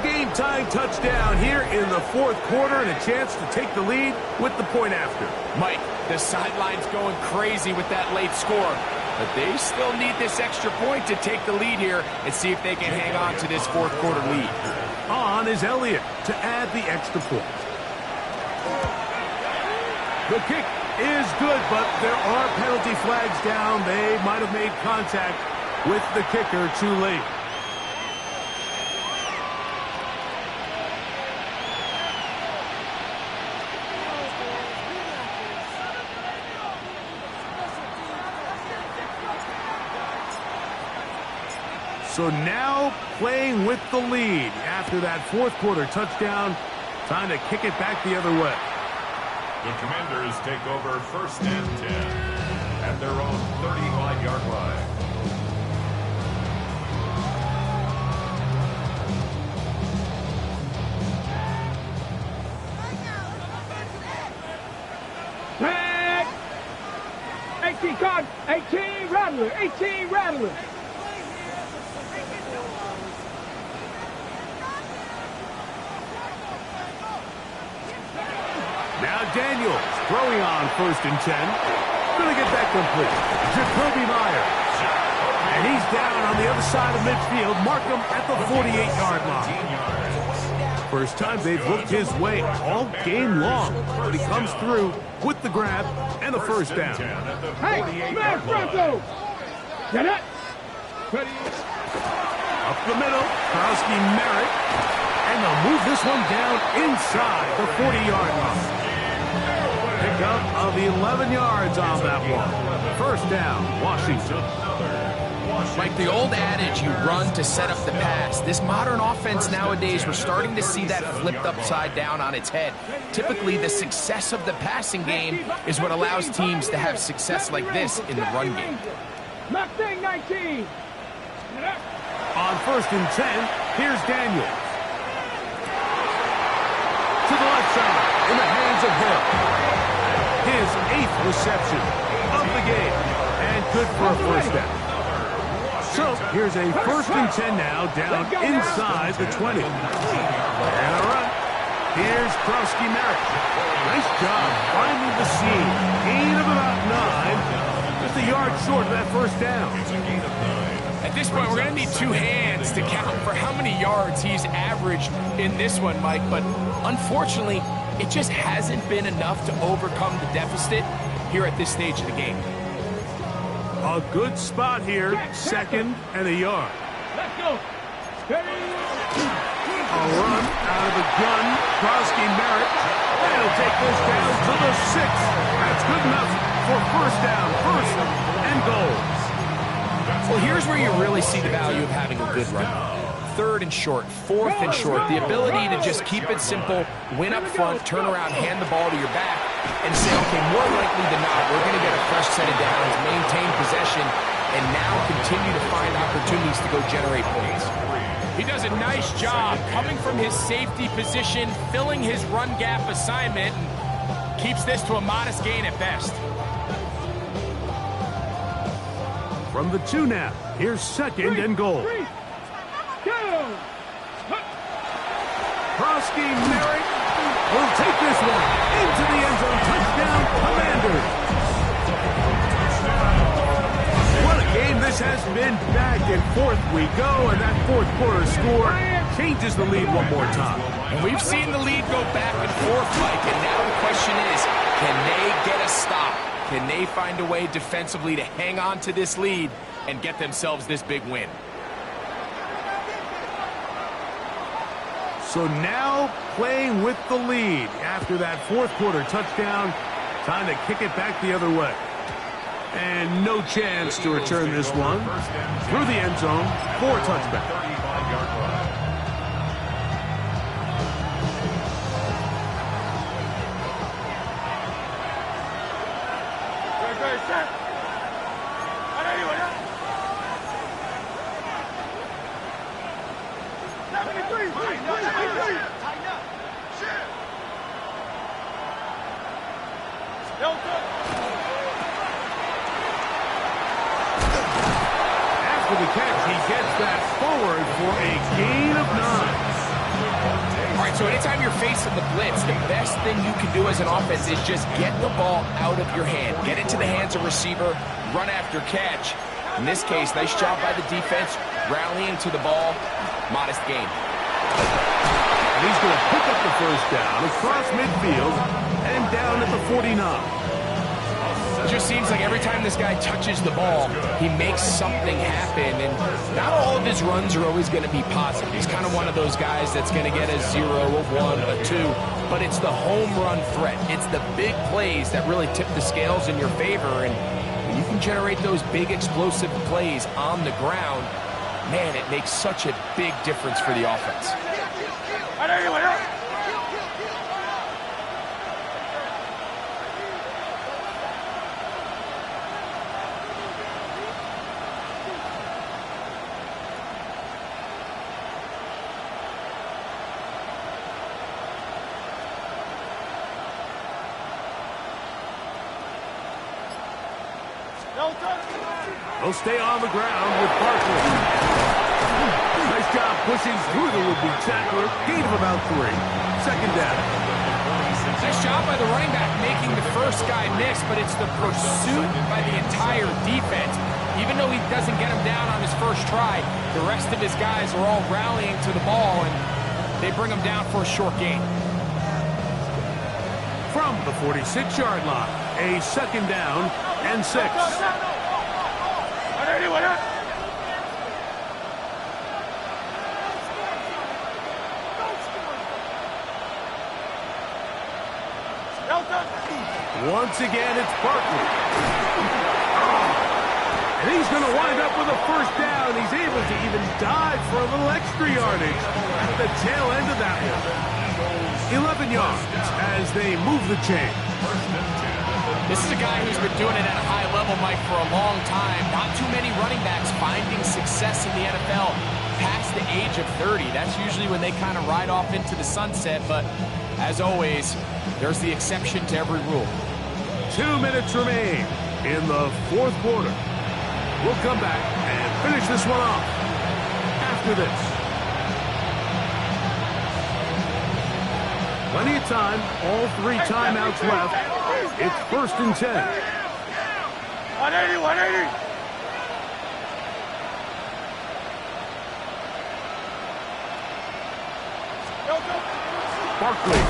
Game-tying touchdown here in the fourth quarter, and a chance to take the lead with the point after. Mike, the sideline's going crazy with that late score, but they still need this extra point to take the lead here and see if they can hang on to this fourth quarter lead. On is Elliott to add the extra point. The kick is good, but there are penalty flags down. They might have made contact with the kicker too late. So now playing with the lead after that fourth quarter touchdown, trying to kick it back the other way. The Commanders take over first and 10 at their own 35-yard line. Back! 18 card, 18 Rattler, 18 Rattler. Now Daniels throwing on first and 10. Going to get that complete. Jacoby Myers. And he's down on the other side of midfield. Mark him at the 48-yard line. First time they've looked his way all game long. But he comes through with the grab and the first down. Hey, smash Bronco! Get it! Up the middle, Krowski Merritt. And they'll move this one down inside the 40-yard line. Pickup of 11 yards on that one. First down, Washington. Like the old adage, you run to set up the pass. This modern offense nowadays, we're starting to see that flipped upside down on its head. Typically, the success of the passing game is what allows teams to have success like this in the run game. Mustang 19. On first and 10, here's Daniels. To the left side, in the hands of Hill. His 8th reception of the game, and good for a first down. So, here's a first and 10 now, down inside the 20. And a run. Here's Krowski Merritt. Nice job finding the seam. Gain of about 9. Just a yard short of that first down. At this point, we're going to need 2 hands to count for how many yards he's averaged in this one, Mike. But unfortunately, it just hasn't been enough to overcome the deficit here at this stage of the game. A good spot here, second and a yard. Let's go. A run out of the gun, Krowski Merritt. And he'll take this down to the 6. That's good enough for first down, first and goal. Well, here's where you really see the value of having a good run. Third and short, fourth and short, the ability to just keep it simple, win up front, turn around, hand the ball to your back, and say, okay, more likely than not, we're going to get a fresh set of downs, maintain possession, and now continue to find opportunities to go generate points. He does a nice job coming from his safety position, filling his run gap assignment, and keeps this to a modest gain at best. From the 2 now, here's second and goal. Krowski Merritt will take this one into the end zone. Touchdown, Commanders. What a game this This has been back and forth we go, and that fourth quarter score changes the lead one more time. And we've seen the lead go back and forth, Mike, and now the question is, can they get a stop? Can they find a way defensively to hang on to this lead and get themselves this big win? So now playing with the lead after that fourth quarter touchdown, time to kick it back the other way. And no chance to return this one through the end zone for a touchback. After the catch, he gets that forward for a gain of 9. All right, so anytime you're facing the blitz, the best thing you can do as an offense is just get the ball out of your hand. Get into the hands of receiver, run after catch. In this case, nice job by the defense, rallying to the ball. Modest gain. And he's going to pick up the first down across midfield and down at the 49. It just seems like every time this guy touches the ball, he makes something happen, and not all of his runs are always going to be positive. He's kind of one of those guys that's going to get a 0, a 1, a 2, but it's the home run threat. It's the big plays that really tip the scales in your favor, and when you can generate those big explosive plays on the ground, man, it makes such a big difference for the offense. They'll stay on the ground with Barkley. Nice job pushing through the would-be tackler. Gain of about 3. Second down. Nice job by the running back making the first guy miss, but it's the pursuit by the entire defense. Even though he doesn't get him down on his first try, the rest of his guys are all rallying to the ball, and they bring him down for a short gain. From the 46-yard line, a second down and 6. Once again, it's Barkley. And he's going to wind up with a first down. He's able to even dive for a little extra yardage at the tail end of that one. 11 yards as they move the chain. This is a guy who's been doing it at a high level, Mike, for a long time. Not too many running backs finding success in the NFL past the age of 30. That's usually when they kind of ride off into the sunset, but as always, there's the exception to every rule. 2 minutes remain in the fourth quarter. We'll come back and finish this one off after this. Plenty of time, all 3 timeouts left. It's 1st and 10. 180, 180. Barkley.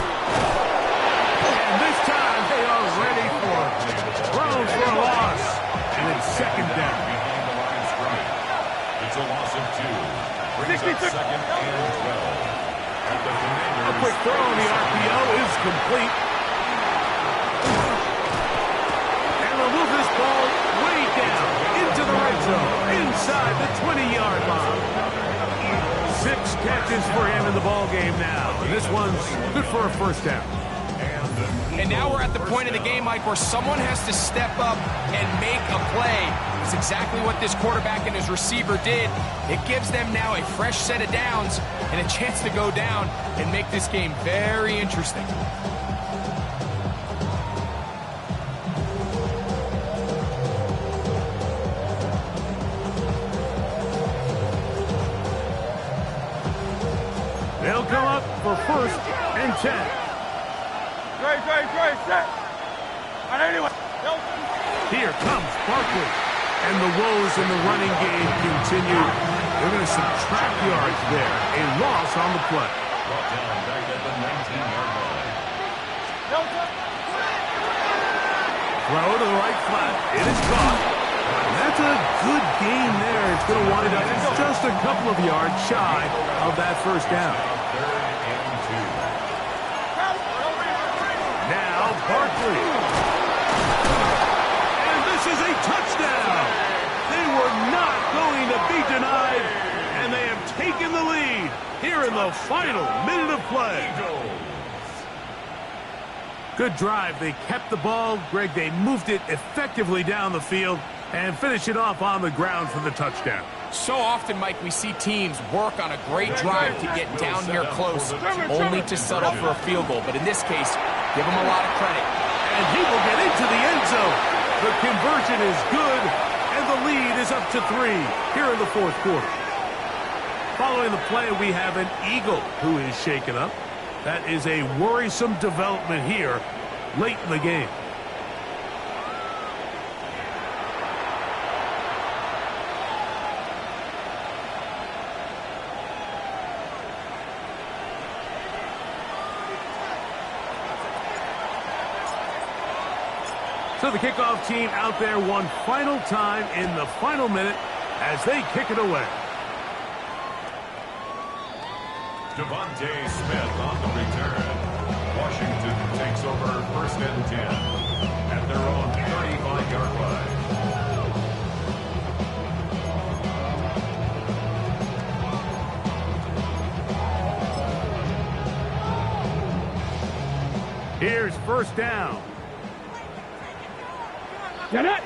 And this time they are ready for it. Thrown for a loss. And it's second down. It's a loss of 2. Brings up 2nd and 12. A quick throw on the RPO is complete. And they'll move this ball way down into the red zone, inside the 20-yard line. 6 catches for him in the ball game now. And this one's good for a first down. And now we're at the point of the game, Mike, where someone has to step up and make a play. It's exactly what this quarterback and his receiver did. It gives them now a fresh set of downs and a chance to go down and make this game very interesting. They'll come up for 1st and 10. Great, set. Here comes Barkley. And the woes in the running game continue. They're going to subtract yards there. A loss on the play. Brought down back at the 19-yard line. Throw to the right flat. It is caught. And that's a good gain there. It's going to wind up just a couple of yards shy of that first down. Third and 2. Now Barkley. And this is a touchdown. They were not going to be denied, and they have taken the lead here in the final minute of play. Good drive. They kept the ball. Greg, they moved it effectively down the field and finished it off on the ground for the touchdown. So often, Mike, we see teams work on a great drive to get down here close, only to settle for a field goal. But in this case, give them a lot of credit. And he will get into the end zone. The conversion is good, and the lead is up to 3 here in the fourth quarter. Following the play, we have an Eagle who is shaken up. That is a worrisome development here late in the game. So the kickoff team out there one final time in the final minute as they kick it away. Devontae Smith on the return. Washington takes over first and 10 at their own 35-yard line. Here's first down. Get it.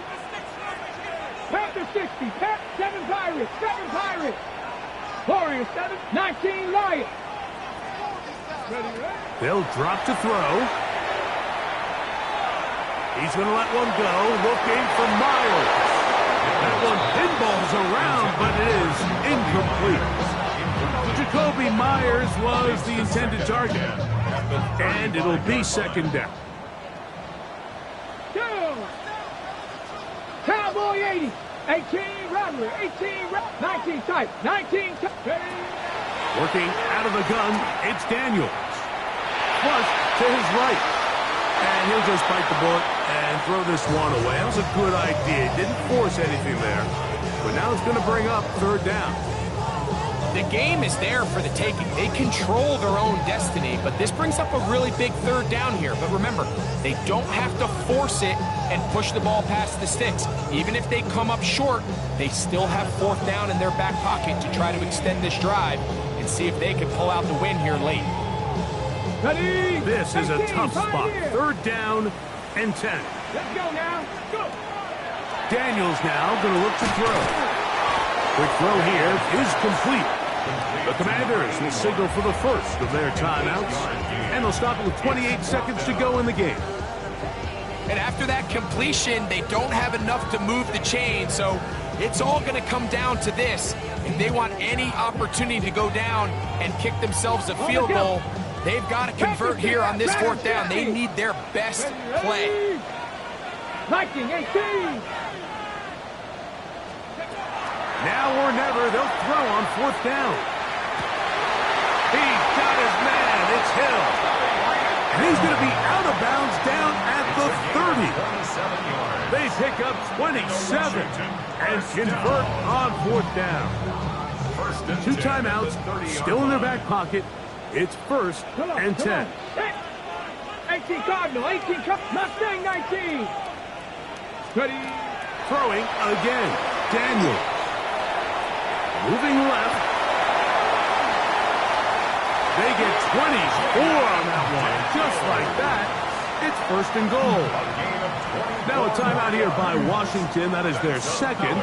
Panther 60. 7 Pirates. 7 Pirates. Warriors 7. 19 Lions. They'll drop to throw. He's going to let one go. Looking for Myers. That one pinballs around, but it is incomplete. Jacoby Myers was the intended target. And it'll be second down. Cowboy 80. 18 robbery. 19 type. 19 type. Working out of the gun, it's Daniels. Flush to his right. And he'll just bite the bullet and throw this one away. That was a good idea. Didn't force anything there. But now it's going to bring up third down. The game is there for the taking. They control their own destiny, but this brings up a really big third down here. But remember, they don't have to force it and push the ball past the sticks. Even if they come up short, they still have fourth down in their back pocket to try to extend this drive and see if they can pull out the win here late. Ready? This is a tough spot. Third down and 10. Let's go now. Go. Daniels now going to look to throw. Quick throw here is complete. The Commanders will signal for the first of their timeouts, and they'll stop it with 28 seconds to go in the game. And after that completion, they don't have enough to move the chain, so it's all going to come down to this. If they want any opportunity to go down and kick themselves a field goal, they've got to convert here on this fourth down. They need their best play. 19, 18. Now or never, they'll throw on fourth down. He's got his man. It's Hill. And he's going to be out of bounds down at the 30. They pick up 27 and convert on fourth down. 2 timeouts still in their back pocket. It's first and 10. 18 Cardinal, 18 Mustang 19. Ready? Throwing again. Daniel. Moving left. They get 24 on that one. Just like that, it's first and goal. Now a timeout here by Washington. That is their second.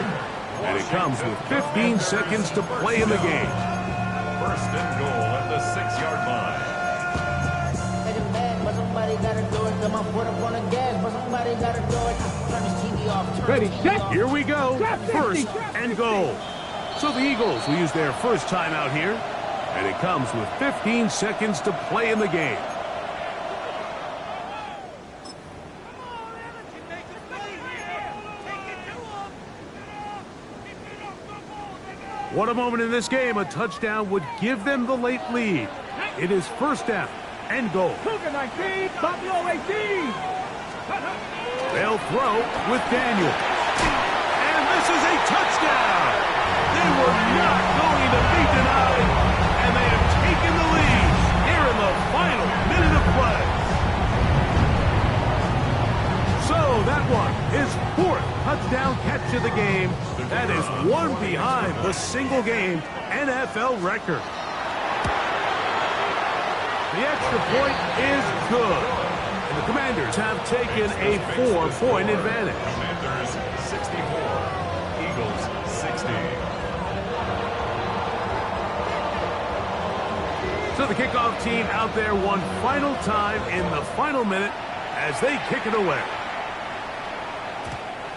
And it comes with 15 seconds to play in the game. First and goal at the 6-yard line. Ready, set. Here we go. First and goal. So the Eagles will use their first timeout here. And it comes with 15 seconds to play in the game. What a moment in this game. A touchdown would give them the late lead. It is first down and goal. Cougar 19, Buffalo 18. They'll throw with Daniel. And this is a touchdown. They were not going to be denied, and they have taken the lead here in the final minute of play. So that one is fourth touchdown catch of the game. That is one behind the single-game NFL record. The extra point is good. And the Commanders have taken a 4-point advantage. Commanders 64, Eagles 60. So the kickoff team out there one final time in the final minute as they kick it away.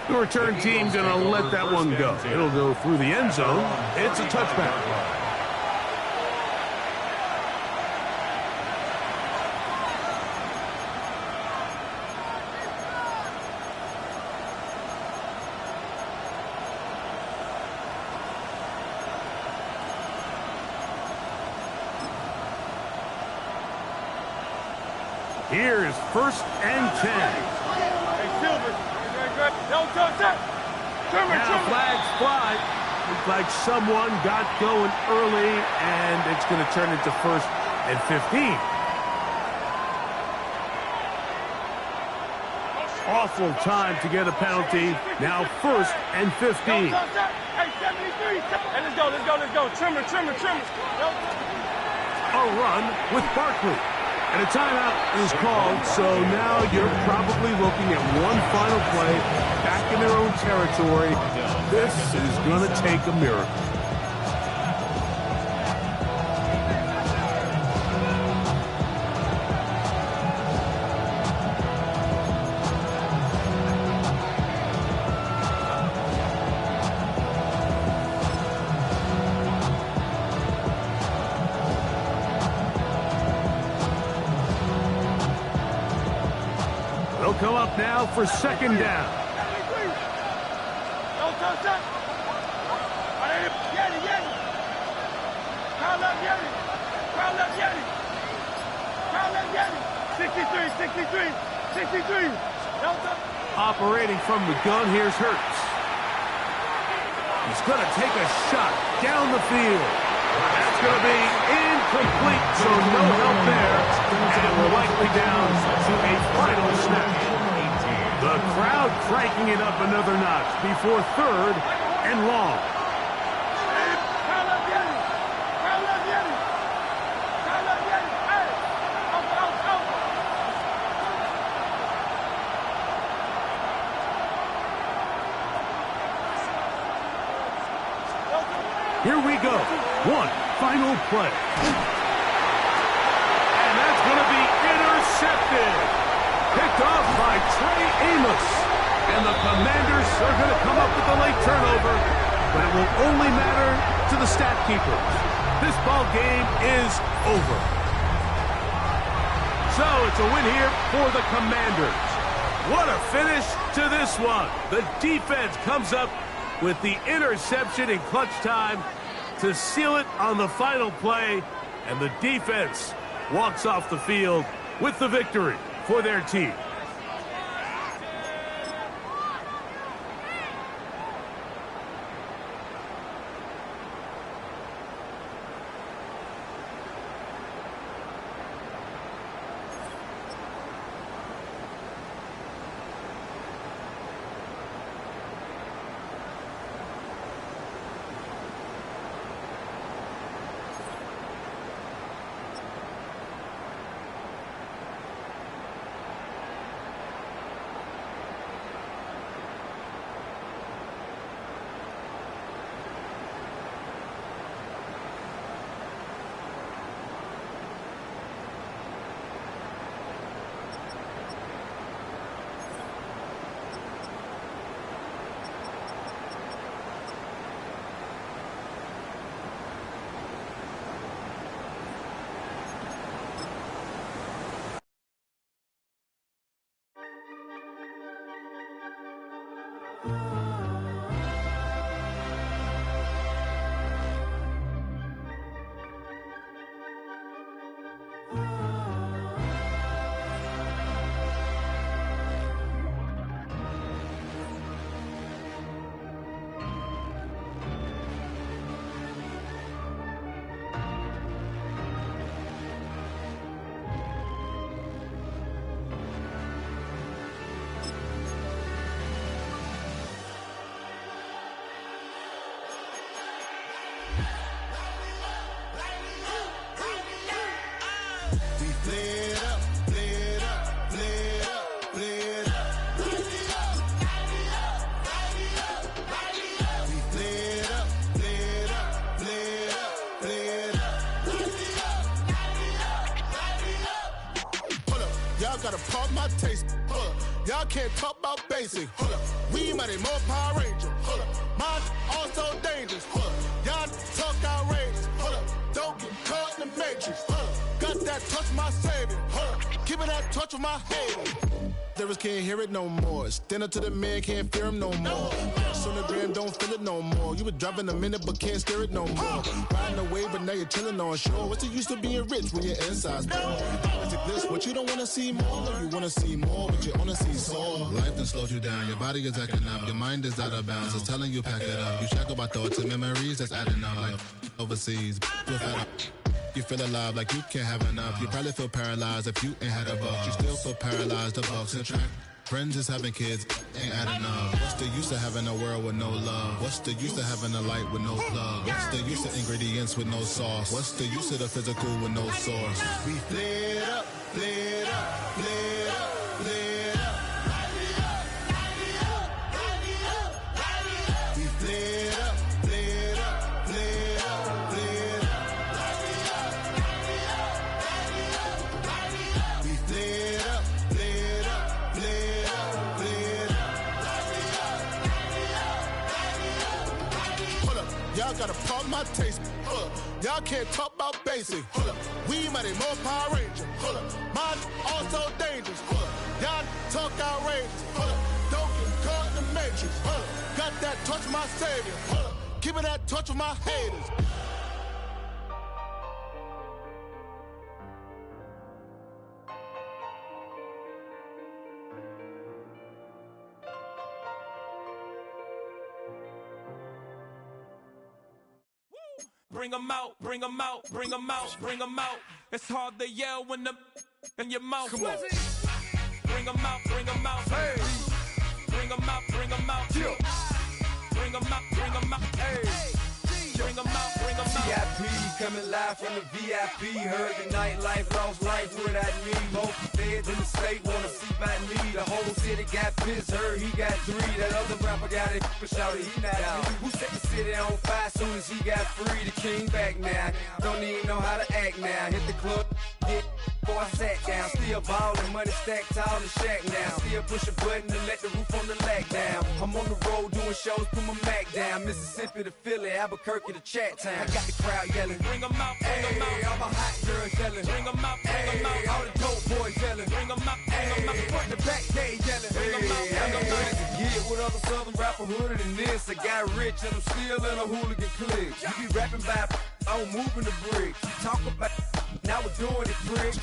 The return team going to let that one go. It'll go through the end zone. It's a touchback. Here's first and 10. Now flags fly. Looks like someone got going early, and it's going to turn into first and 15. Awful time to get a penalty. Now first and 15. Hey, let's go. Trimmer. A run with Barkley. And a timeout is called, so now you're probably looking at one final play back in their own territory. This is going to take a miracle. They'll come up now for second down. Operating from the gun, here's Hurts. He's going to take a shot down the field. That's going to be incomplete, so no help there. And we're likely down to a final snap. The crowd cranking it up another notch before third and long. Here we go. One final play. And that's going to be intercepted. Picked off by Trey Amos. And the Commanders are going to come up with a late turnover, but it will only matter to the stat keepers. This ball game is over. So it's a win here for the Commanders. What a finish to this one. The defense comes up with the interception in clutch time to seal it on the final play, and the defense walks off the field with the victory for their team. We flared up, flared up, flared up, flared up. We flared up, flared up, flared up, flared up. Hold up, y'all gotta pump my taste. Hold up, y'all can't talk about basic. Hold up, we mighty more Power Ranger. Hold up, mine also dangerous. Hold up, y'all talk outrageous. Hold up, don't get caught in the matrix. Hold up, got that touch of my savior. Hold up, keeping that touch with my haters. Lyrics can't hear it no more. Stand up to the man, can't fear him no more. On the gram, don't feel it no more. You been driving a minute, but can't steer it no more. Riding away, but now you're chilling on shore. What's the use of being rich when your inside's poor? It's like this, what you don't wanna see more. You wanna see more, but you wanna see sore. Life done slowed you down, your body is acting up, your mind is out of bounds. It's telling you pack it up. You shackle by thoughts and memories that's adding up. Like overseas, you feel alive like you can't have enough. You probably feel paralyzed if you ain't had a buck. You still feel paralyzed, the bucks and track. Friends is having kids, ain't adding up. What's the use of having a world with no love? What's the use of having a light with no plug? What's the use of ingredients with no sauce? What's the use of the physical with no source? We flared up, flared up, flared up, flared up. We flared up, flared up, flared up, flared up. We flared up, flared up, flared up. Y'all gotta pump my taste. Hold up, y'all can't talk about basic. Hold up, we mighty more Power Ranger. Hold up, mine also dangerous. Hold up, y'all talk outrageous. Hold up, don't get caught in the matrix. Hold up, got that touch of my savior. Hold up, keeping that touch with my haters. Bring 'em out, bring 'em out, bring 'em out, bring 'em out. It's hard to yell when the in your mouth. Come on. Bring 'em out, bring 'em out. Hey. Bring 'em out, bring 'em out. Yeah. Bring 'em out, bring 'em out. Hey. Bring 'em out, bring 'em out. VIP coming live from the VIP. Heard the nightlife, lost life without me. Both feds in the state wanna see by me. The whole city got pissed, heard he got 3. That other rapper got it, but shouted he not me. Who set the city on fire soon as he got free? The king back now, don't even know how to act now. Hit the club, get before I sat down. Still ballin', money stacked tall in shack now. Still push a button to let the roof on the lag down. I'm on the road doing shows, put my Mac down. Mississippi to Philly, Albuquerque to Chat Town. I got the crowd yelling, bring 'em out, bring 'em out. All my hot girls yelling, bring 'em out, bring 'em out. All the dope boys yelling, bring 'em out, bring 'em out. Front the back, they yelling, bring 'em out, bring 'em out. To get with other southern rapper hooded than this. I got rich and I'm still in a hooligan clique. You be rapping by, I'm moving the bricks. You talk about, now we're doing it, bricks.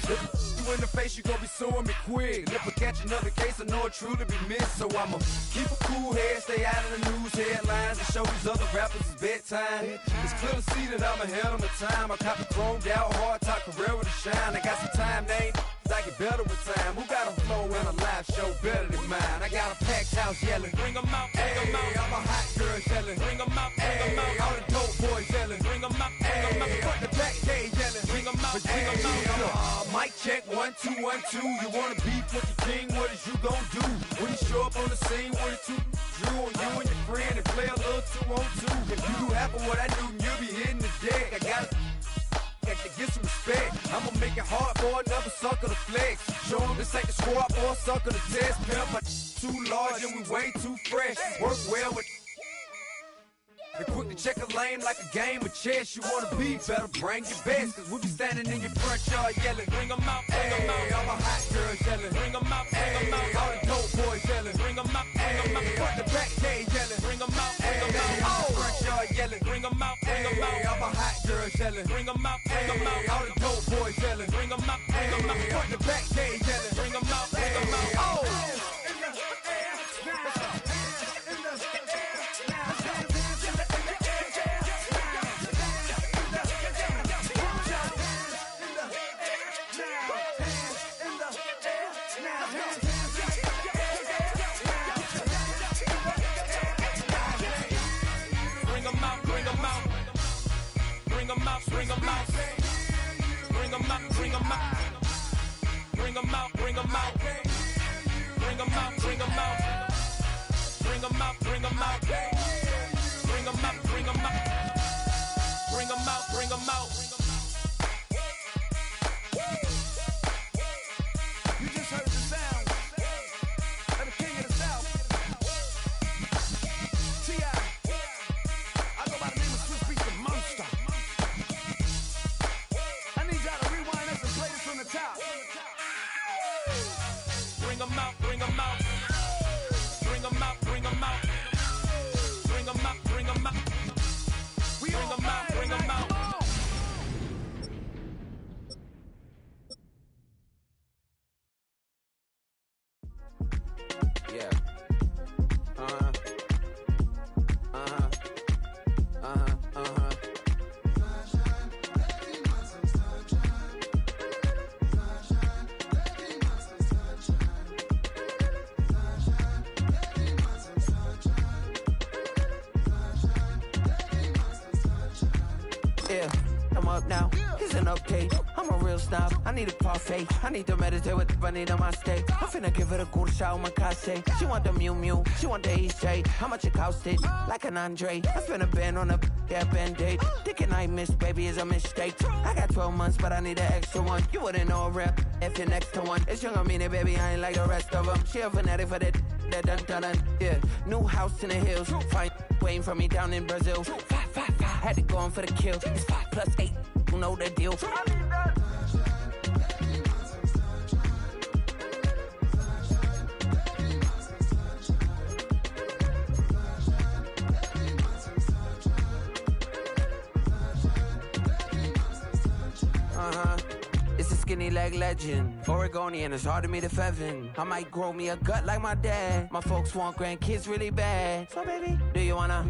You in the face, you gon' be suing me quick. If I catch another case, I know it truly be missed. So I'ma keep a cool head, stay out of the news headlines, and show these other rappers it's bedtime. It's clear to see that I'm ahead of my time. I caught the chromed out, hard top career to shine. I got some time, they ain't I get better with time. Who got a flow and a live show better than mine? I got a packed house yelling, bring 'em out, bring 'em out. All my hot girls yelling, bring 'em out, bring 'em out. All the dope boys yelling, bring 'em out, bring 'em out. Front the back, they yelling, bring 'em out, bring 'em out. Mic check, 1 2 1 2. You wanna beef with the king? What is you gon' do when you show up on the scene with a 2 Drew on you and your friend and play a little 2 on 2? If you do half of what I do, you'll be hitting the deck. I gotta to get some respect. I'ma make it hard for another sucker to flex. Show him this ain't the squad or a sucker to test. Pimp, my too large and we way too fresh. Work well with they quick to check a lane like a game of chess. You wanna be better, bring your best. Cause we be standing in your front yard yelling, bring 'em out, bring 'em out. All my hot girls yelling, bring 'em out, bring 'em out. All the dope boys yelling, bring 'em out, bring 'em out. Front the back, they yelling, bring 'em out, bring 'em out. Oh, front yard yelling, bring 'em out, bring 'em out. All my hot girls yelling, bring 'em out, bring 'em out. All the dope boys yelling, bring 'em out, bring 'em out. Front the back, they yelling, bring 'em out, bring 'em out. Oh. Bring 'em out, bring 'em out, bring 'em out. bring them out. Bring them out, bring them out. Bring them out, bring them out. Bring them out, bring them out. Bring them out, bring them out. Bring them out, bring them out. You just heard the sound of the king of the South. T.I. I go by the name of Swiss Beats the Monster. I need y'all to rewind this and play this from the top. Bring them out, bring them out. Bring them out, bring them out. Bring them out, bring them out. We Bring all them out, right bring them tonight, out. come on. Yeah. Yeah, I'm up now. Here's an update. I'm a real snob. I need a parfait. I need to meditate with the bunny on my stay. I'm finna give it a good shot with my case. She want the Mew Mew. She want the EJ. How much it costed? Like an Andre. I spent a band on a that band-aid. Thinking I miss, baby, is a mistake. I got 12 months, but I need an extra one. You wouldn't know a rep if you're next to one. It's young, I mean it, baby. I ain't like the rest of them. She a fanatic for that dun dun dun. Yeah, new house in the hills. Fine, waiting for me down in Brazil. 5, 5, 5. Had to go on for the kill. It's 5 plus 8. You know the deal. It's a skinny leg legend. Oregonian, it's hard to meet a Fevin. I might grow me a gut like my dad. My folks want grandkids really bad. So baby, do you wanna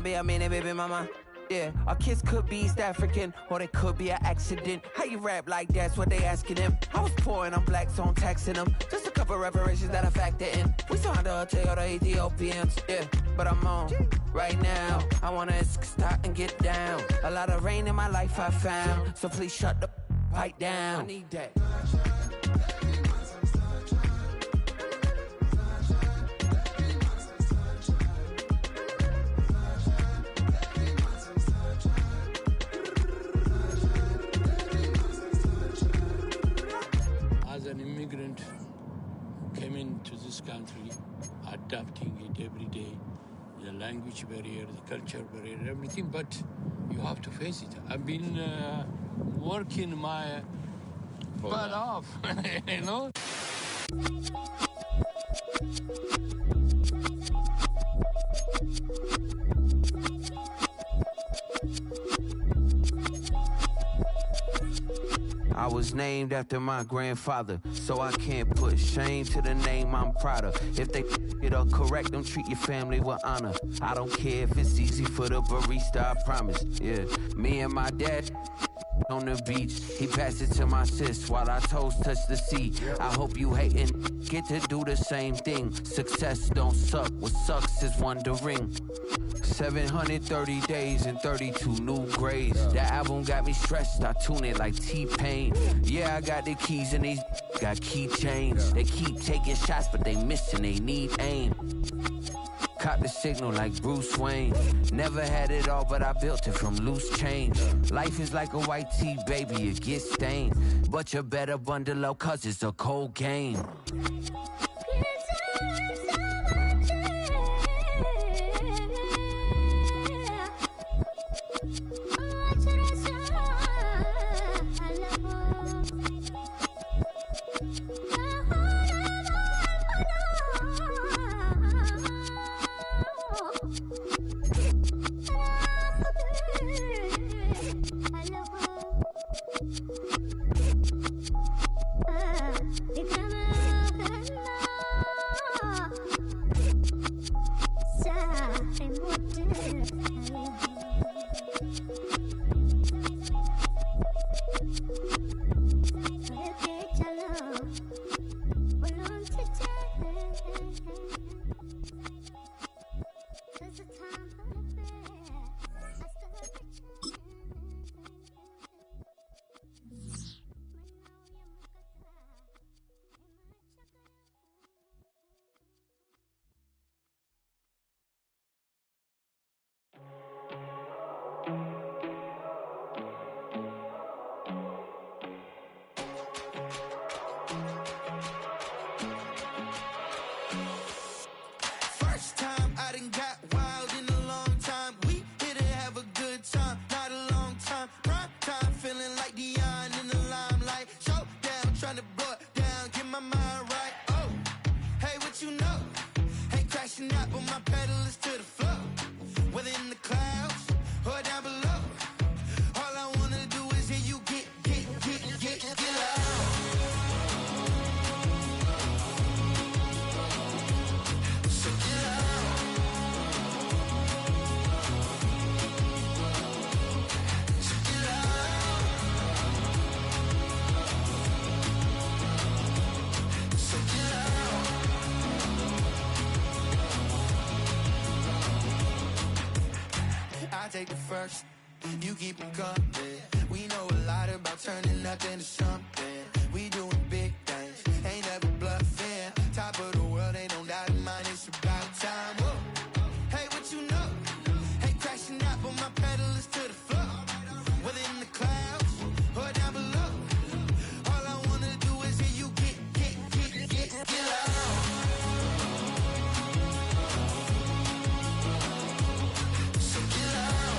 be a mini baby mama? Yeah, our kids could be East African, or they could be an accident. How you rap like that's what they asking him. I was poor and I'm black, so I'm taxing them. Just a couple reparations that I factor in. We saw the Toyota Ethiopians, yeah, but I'm on right now. I wanna stop and get down. A lot of rain in my life I found, so please shut the pipe down. I need that. As an immigrant, came into this country, adapting it every day, the language barrier, the culture barrier, everything, but you have to face it. I've been working my butt off, you know? I was named after my grandfather, so I can't put shame to the name I'm proud of. If they it up correct, don't treat your family with honor. I don't care if it's easy for the barista, I promise. Yeah, me and my dad on the beach, he passed it to my sis while our toes touch the sea. I hope you hatin' get to do the same thing. Success don't suck, what sucks is wondering. 730 days and 32 new grades. That album got me stressed, I tune it like T-Pain. Yeah, I got the keys and these got keychains. They keep taking shots, but they missing, they need aim. Caught the signal like Bruce Wayne. Never had it all, but I built it from loose change. Life is like a white tee, baby, it gets stained. But you better bundle up, cause it's a cold game. feeling like Dion in the limelight. Showdown, trying to blow it down, get my mind right. Oh, hey, what you know? Ain't crashing out, but my pedal is to the floor. Whether in the clouds or down below, all I wanna do is hear you get loud. So get loud. So get loud. So get loud. I take the first, you keep them coming. We know a lot about turning nothing to something. We doing big things, ain't never bluffing. Top of the world, ain't no doubt in mine, it's about time. Whoa. Hey, what you know? Ain't crashing out, but my pedal is to the floor. Whether in the clouds or down below, all I wanna do is hear you get loud. So get loud.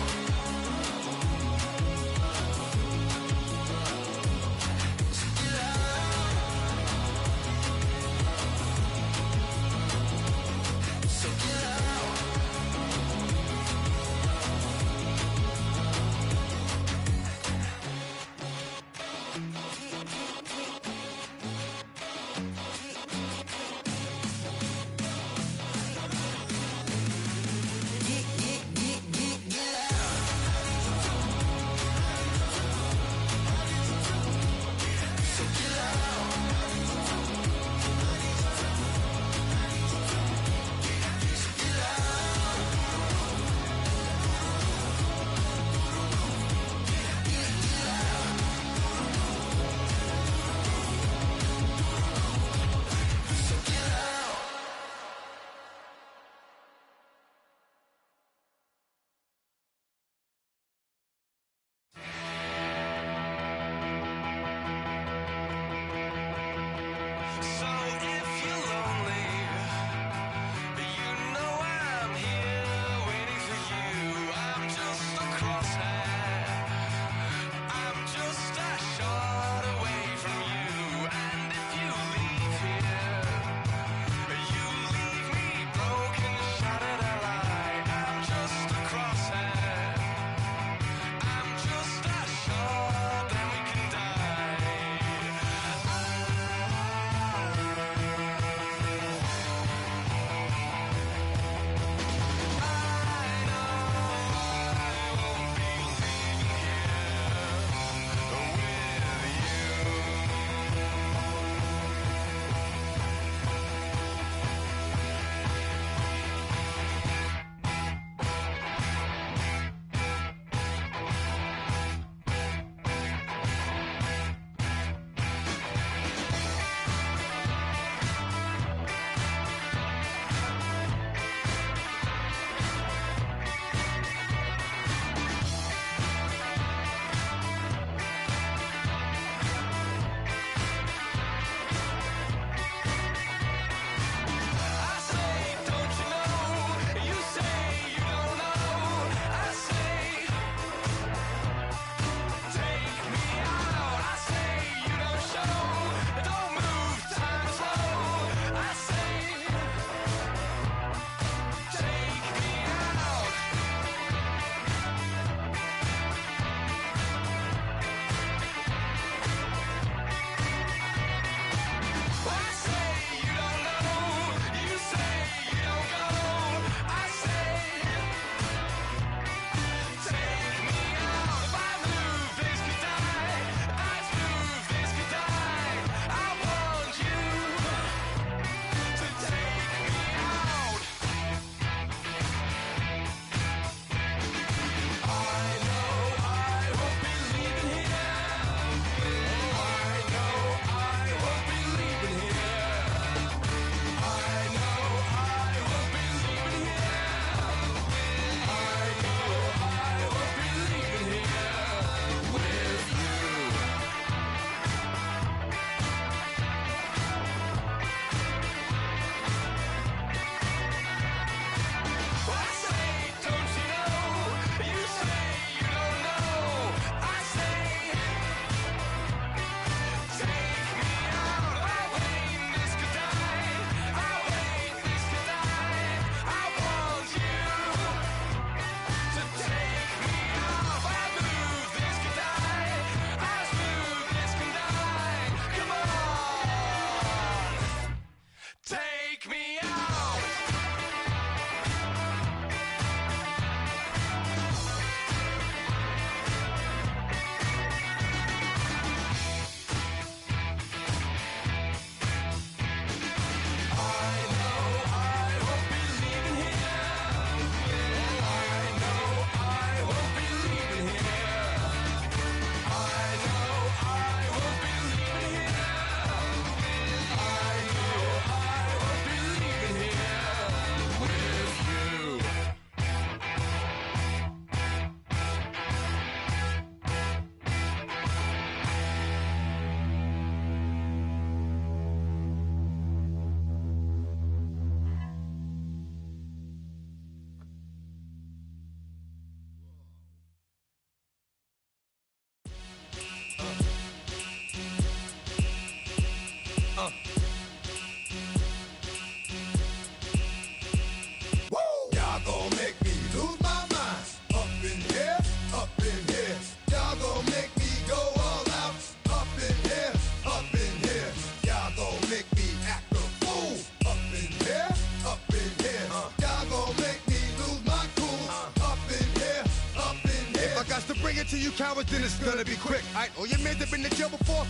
hours, then it's gonna be quick. Alright, all your men have been to jail before?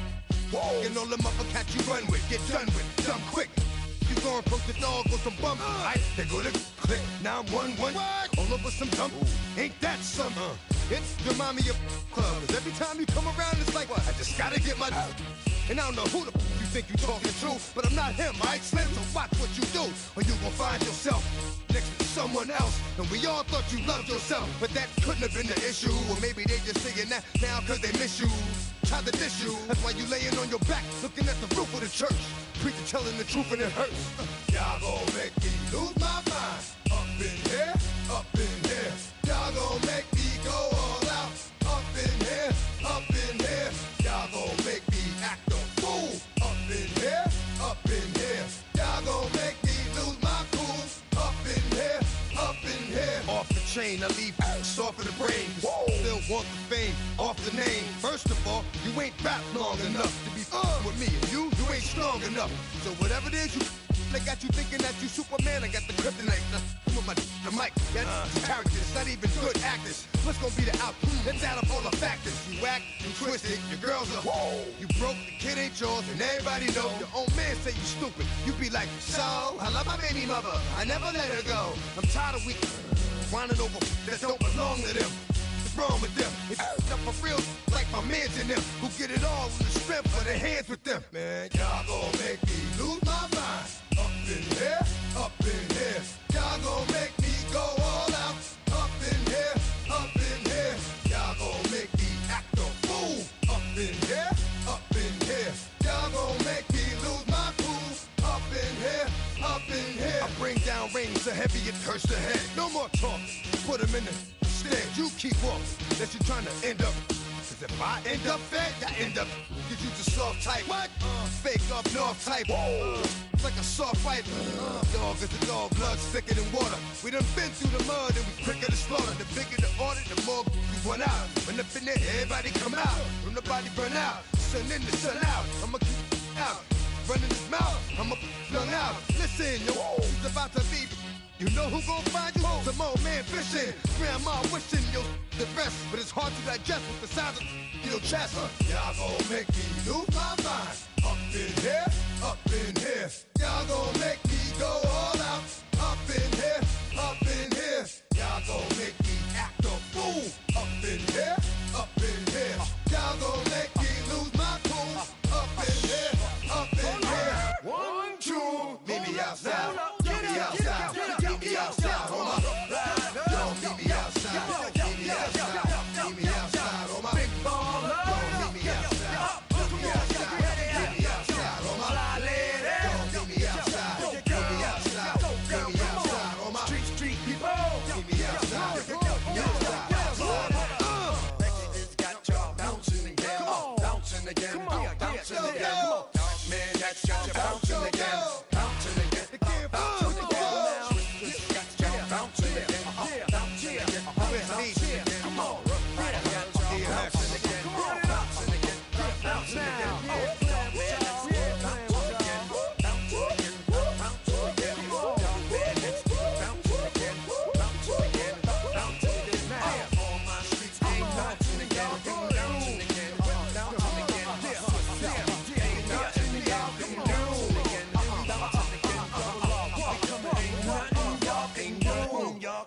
Whoa. And all them other cats you run with, get done with, done quick. You gon' approach the dog with some bump. Alright, they go to click 911. All over some dump. Ain't that something? It's the mommy of club. 'Cause every time you come around, it's like, I just gotta get my. And I don't know who the you think you talking to, but I'm not him, alright, Slim? So watch what you do, or you gon' find yourself next to someone else. And we all thought you loved yourself, but that couldn't have been the issue. Or maybe they just saying that now 'cause they miss you. Try to diss you, that's why you laying on your back, looking at the roof of the church. Preacher telling the truth and it hurts. Y'all gon' make me lose my mind. Up in here, up in here. Y'all gon' make me go all out. Up in here, up in here. Y'all gon' make me act a fool. Up in here, up in here. Y'all gon' make me lose my cool. Up in here, up in here. Off the chain, I leave soft in the brain. Still want the fame, off the name. First of all, you ain't rap long enough to be with me. And you ain't strong enough. So whatever it is they got you thinking that you Superman. I got the kryptonite. Come on, the mic. That's characters, not even good actors. What's gonna be the outcome? Let's add up all the factors. You act, you twisted, your girls are you broke, the kid ain't yours, and everybody know. Your own man say you stupid. You be like, so, I love my baby mother. I never let her go. I'm tired of weak whining over that don't belong to them. What's wrong with them? It's up for real, like my mans and them, who get it all with the strength of their hands with them. Man, y'all gon' make me lose my mind. Up in here, up in here. Y'all gon' make me go all out. Up in here, up in here. Y'all gon' make me act a fool. Up in here, up in here. Y'all gon' make me lose my cool. Up in here, up in here. I bring down rain so heavy it hurts the head. No more talk, put him in the stand. You keep walking, that you trying to end up. Cause if I end up fed, I end up. Cause you just soft type. What? Fake up north type. It's like a soft fight. Dog is a dog, blood thicker than water. We done been through the mud and we quicker to slaughter. The bigger the order, the more we run out. When up in there, everybody come out. When nobody burn out, sun in the sun out. I'ma keep out. Running his mouth, I'ma flung out. Listen, yo, he's about to be. You know who gon' find you? Some old man fishing. Grandma wishing you'll the rest. But it's hard to digest with the size of your chest. Y'all gon' make me lose my mind. Up in here, up in here. Y'all gon' make me go all out. Up in here, up in here. Y'all gon' make me act a fool. Up in here, up in here. Y'all gon' make me lose my cool. Up in here, up in here. 1, 2, meet me outside. Meet me outside. Meet me outside. On my don't meet me outside. Meet me outside. Meet me outside. On my big baller. Don't meet me outside. Meet me outside. Meet me outside. On my fly lady. Don't meet me outside. Meet me outside. Meet me outside. On my street people. Meet me outside. Meet me outside. It's got y'all bouncing again. Bouncing again. Bouncing again. Man, that's got you bouncing again. Bouncing again. Bouncing again.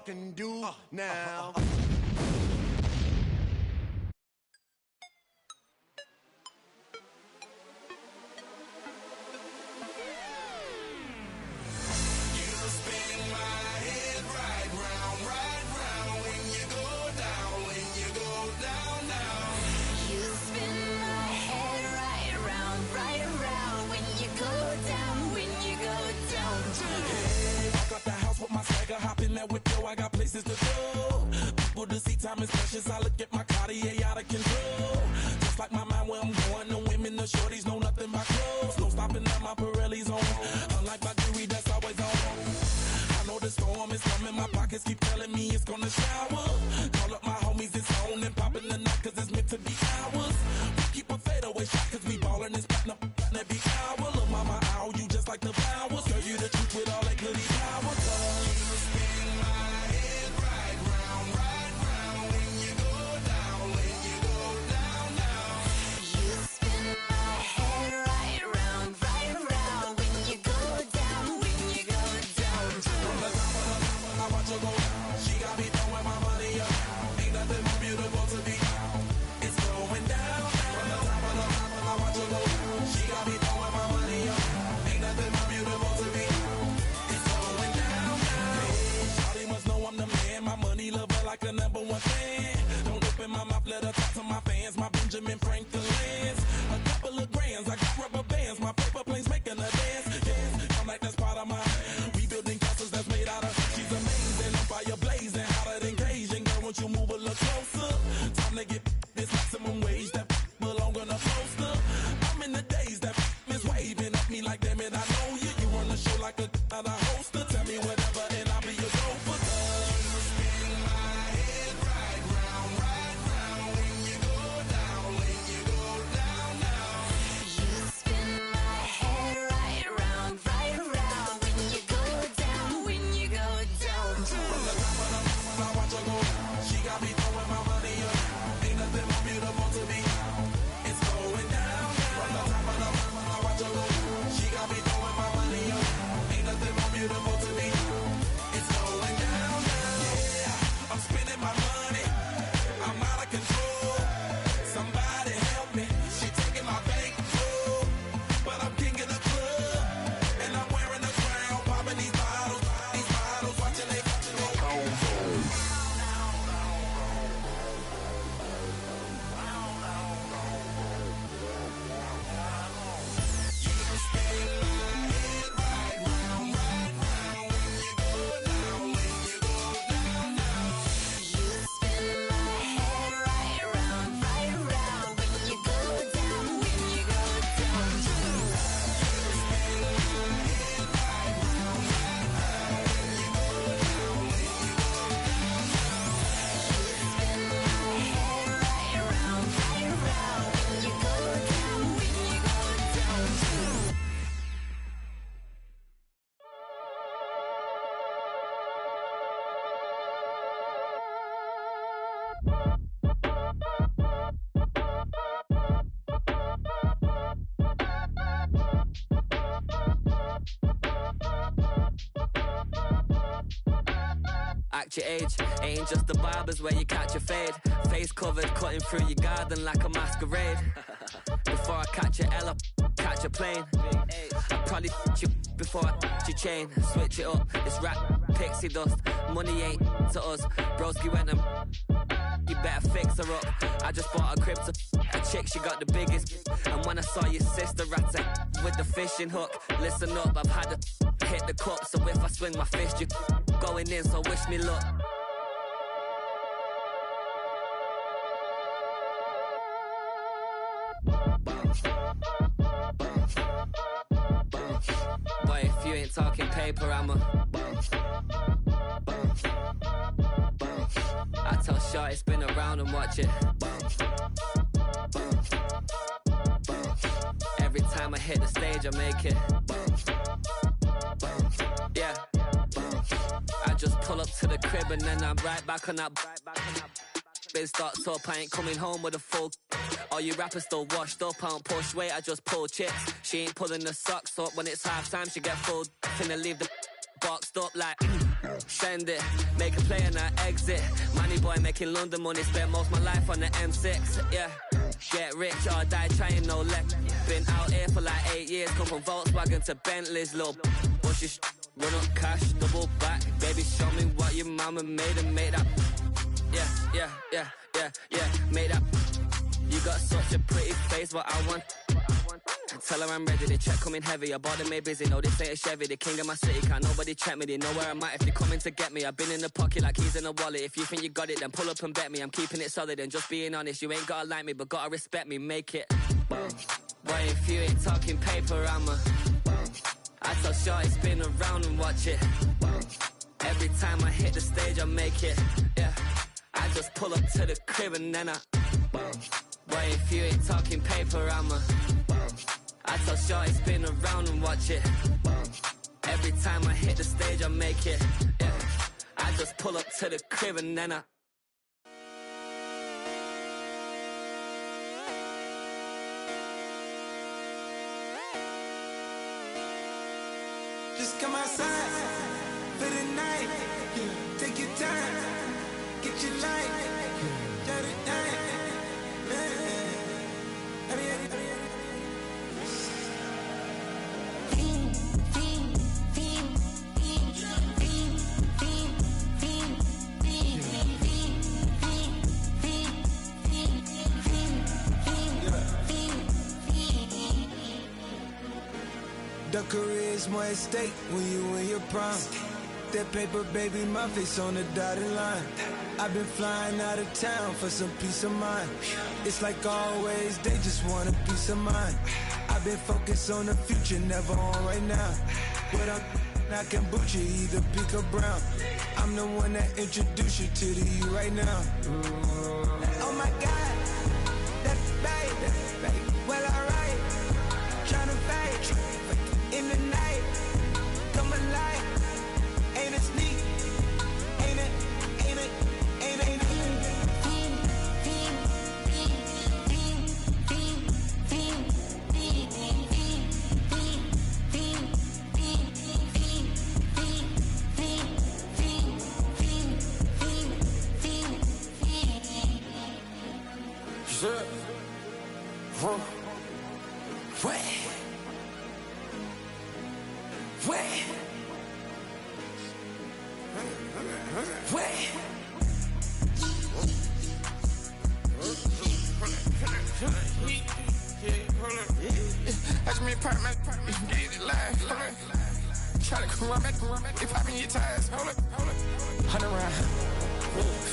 Can do now. Hop in that window, I got places to go. People to see, time is precious. I look at my Cartier out of control. Just like my mind where I'm going. The women, the shorties know nothing but clothes. No stopping at my Pirelli's on. Unlike my jewelry, that's always on. I know the storm is coming. My pockets keep telling me it's gonna shower. Call up my homies, it's on and popping the night cause it's meant to be ours. We keep a fadeaway shot cause we ballin' and spittin' up every hour. Look, mama, ow, you just like the flowers. Girl, you the truth with all that goody power. out to my fans, my Benjamin Franklin's. A couple of grands, I got rubber bands, my paper planes making a dance. Yes, I'm like that's part of my rebuilding castles that's made out of. She's amazing, I'm fire blazing, hotter than Cajun. Girl, won't you move a little closer? Time to get this maximum wage that belong on a poster. I'm in the days that is waving at me like damn it, I know you. You run the show like a hoster. Tell me whatever and I'll be your gopher. Spin my head right round when you go down, when you go down now. You spin my head right round when you go down, when you go down. From the top of the mountain, I watch her go down. She got me throwing my money up. Ain't nothing more beautiful to me. It's going down. From the top of the mountain, I watch her go down. She got me throwing my money up. Ain't nothing more beautiful to me. It's going down. Yeah, I'm spending my money. I'm out of control. Somebody help me. She taking my bankroll, but I'm king of the club, and I'm wearing a crown, popping these bottles, watching they go. Act your age, ain't just the barbers where you catch a fade. Face covered, cutting through your garden like a masquerade. Before I catch a L, I catch a plane. I probably you before I your chain. Switch it up, it's rap, pixie dust. Money ain't to us. Broski went and you better fix her up. I just bought a crib to a chick, she got the biggest. And when I saw your sister at with the fishing hook, listen up, I've had to hit the cup. So if I swing my fist, you going in, so wish me luck. Boy, if you ain't talking paper, I'm a I tell Shorty spin around and watch it. Every time I hit the stage, I make it. Yeah. I just pull up to the crib and then I'm right back on that. Biz starts up, I ain't coming home with a full. All you rappers still washed up, I don't push weight, I just pull chips. She ain't pulling the socks up, when it's half time she get full. Finna leave the boxed up like send it, make a play and I exit. Money boy making London money, spent most of my life on the M6. Yeah, get rich or die trying, no leg. Been out here for like 8 years, come from Volkswagen to Bentley's, little bushy run up cash, double back. Baby, show me what your mama made and made up. Yeah, made up. You got such a pretty face, what I want. Tell her I'm ready, the check coming heavy. I bought them made busy, no this ain't a Chevy. The king of my city, can't nobody check me. They know where I'm at if they coming to get me. I've been in the pocket like he's in a wallet. If you think you got it, then pull up and bet me. I'm keeping it solid and just being honest. You ain't gotta like me, but gotta respect me, make it. Boy, if you ain't talking paper, I'm a I tell Shorty spin around and watch it. Every time I hit the stage, I make it. Yeah, I just pull up to the crib and then I Boy, if you ain't talking paper, I'm a I tell Shorty spin around and watch it. Every time I hit the stage, I make it. Yeah, I just pull up to the crib and then I Just come outside for the night. Take your time, get your light. Shut it down. The career is more at stake when you in your prime. That paper, baby, my face on the dotted line. I've been flying out of town for some peace of mind. It's like always, they just want a peace of mind. I've been focused on the future, never on right now. But I can boot you either pink or brown. I'm the one that introduced you to the you right now. Oh my God, that's babe. Well, alright, tryna fake in the night. Come alive, ain't it sneak? Ain't it? Try to come run back, they popping your tires. Hold up. 100 round,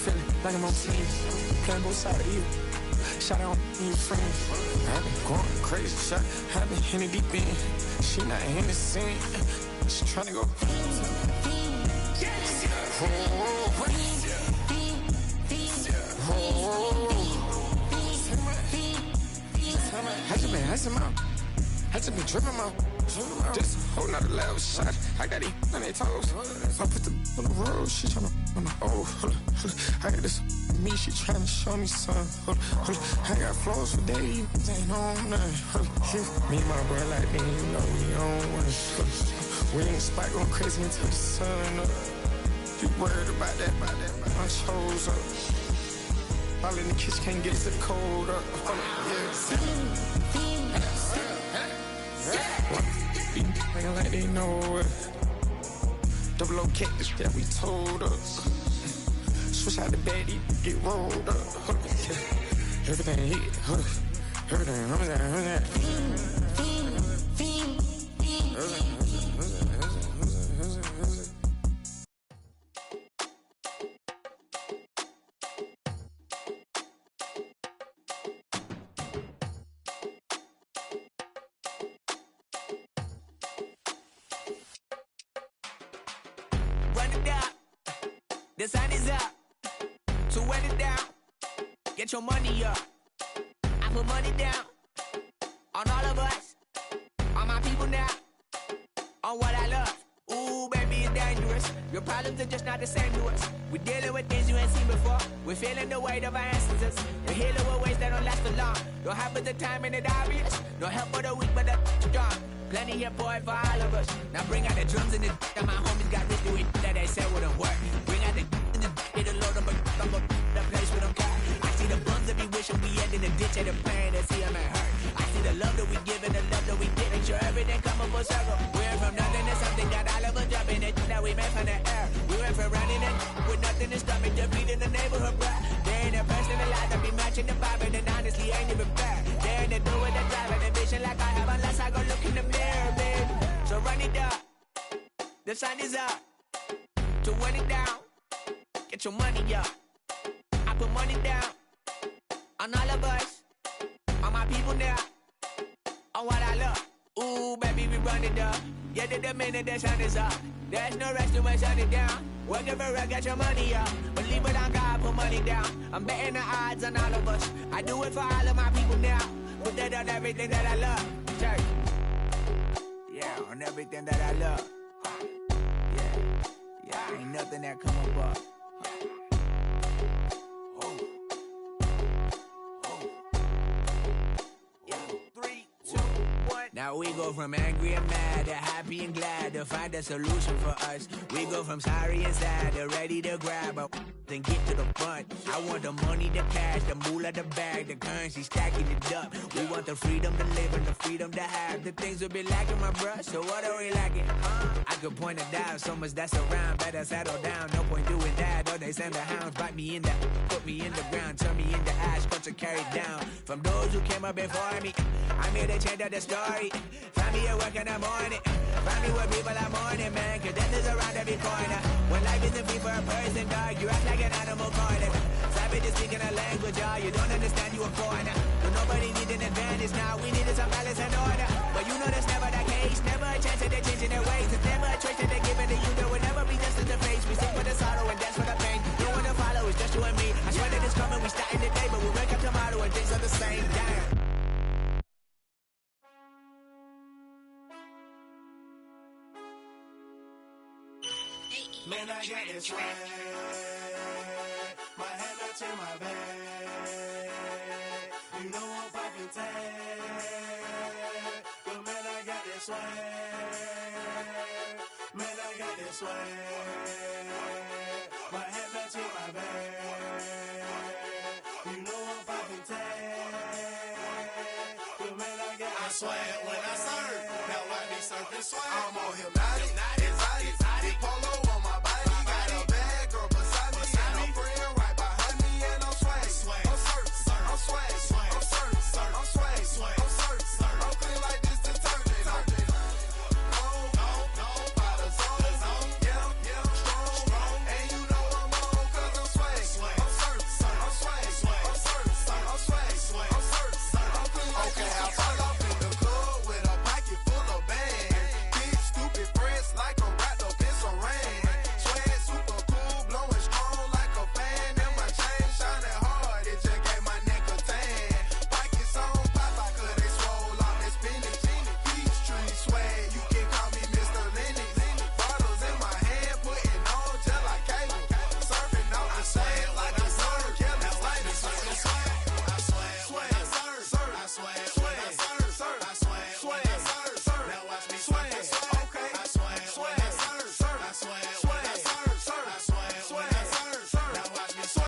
feeling like I'm on team. Playing both sides of you. Shout out to your friends. I've been going crazy, shot. I've been in the deep end. She not in the scene. She tryna go. I just been tripping out. Just a whole nother level shot. I got it on their toes. I put the on the road. She tryna on the hold up. I got this me. She tryna show me something. Hold up. I got flows for days. Ain't on nothing. Me and my bro like me, you know we on one. We in the spot going crazy until the sun up. You worried about that? My chose up. All in the kitchen can't get it to the cold up. Acting like they know it. Double O cactus that we told us. Switch out the bed, get rolled up. Everything hit, everything. Run it down, the sun is up. So run it down, get your money up. I put money down on all of us, on my people now, on what I love. Ooh, baby, it's dangerous. Your problems are just not the same to us. We're dealing with things you ain't seen before. We're feeling the weight of our ancestors. We're healing with ways that don't last for long. Don't have the time and it obvious. No help for the weak, but the strong. Plenty here, boy, for all of us. Now bring out the drums and the that my homies got rich doing that they said wouldn't work. Bring out the and the it'll load them, but I'm up the place with them car. I see the bums that be wishing we end in the ditch and the pain that see them and hurt. I see the love that we give and the love that we get. Make sure everything come up full circle. We went from nothing to something, got all of us jumping it. Now we made from the air. We went from running it with nothing to stop me, just beating the neighborhood, bruh. There ain't a person alive that be matching the vibe, and honestly ain't even fair. There ain't a do with the drive and the vision like I have unless I go look in the mirror, baby. So run it up, the sun is up. To run it down, get your money up. I put money down on all of us, on my people now, on what I love. Ooh, baby, we run it up. Yeah, the minute the sun is up, there's no rest to when sun it down. Working for real, get your money up. Believe it on God, put money down. I'm betting the odds on all of us. I do it for all of my people now. Put that on everything that I love. Church. Yeah, on everything that I love. Yeah, ain't nothing that come above. Now we go from angry and mad to happy and glad to find a solution for us. We go from sorry and sad to ready to grab a then get to the front. I want the money, the cash, the moolah, the bag, the currency, stacking it up. We want the freedom to live and the freedom to have. The things will be lacking, my bruh, so what are we lacking? I could point it out, so much that's around. Better settle down, no point doing that. Or they send the hounds, bite me in the, put me in the ground, turn me into ash, culture carried down. From those who came up before me, I'm here to change up the story. Find me at work in the morning, find me where people are mourning, man, cause death is around every corner. When life isn't free for a person, dog, you act like an animal corner. Savage is speaking a language, y'all, you don't understand, you a foreigner. But nobody needs an advantage now, we needed some balance and order. But you know that's never the case, never a chance that they're changing their ways. It's never a choice that they're giving to you, there will never be justice to face. We sing for the sorrow and dance for the pain. No one to follow, it's just you and me. I swear that it's coming, we starting today, but we wake up tomorrow and things are the same. Damn. Man, I got this swag. My head matching my bag. You know I'm poppin' tag. But man, I got this swag. Man, I got this swag. My head matching my bag. You know I'm poppin' tag. But man, I got this swag. When I serve, now I be surfing swag. I'm on hypnotic, exotic, big polo.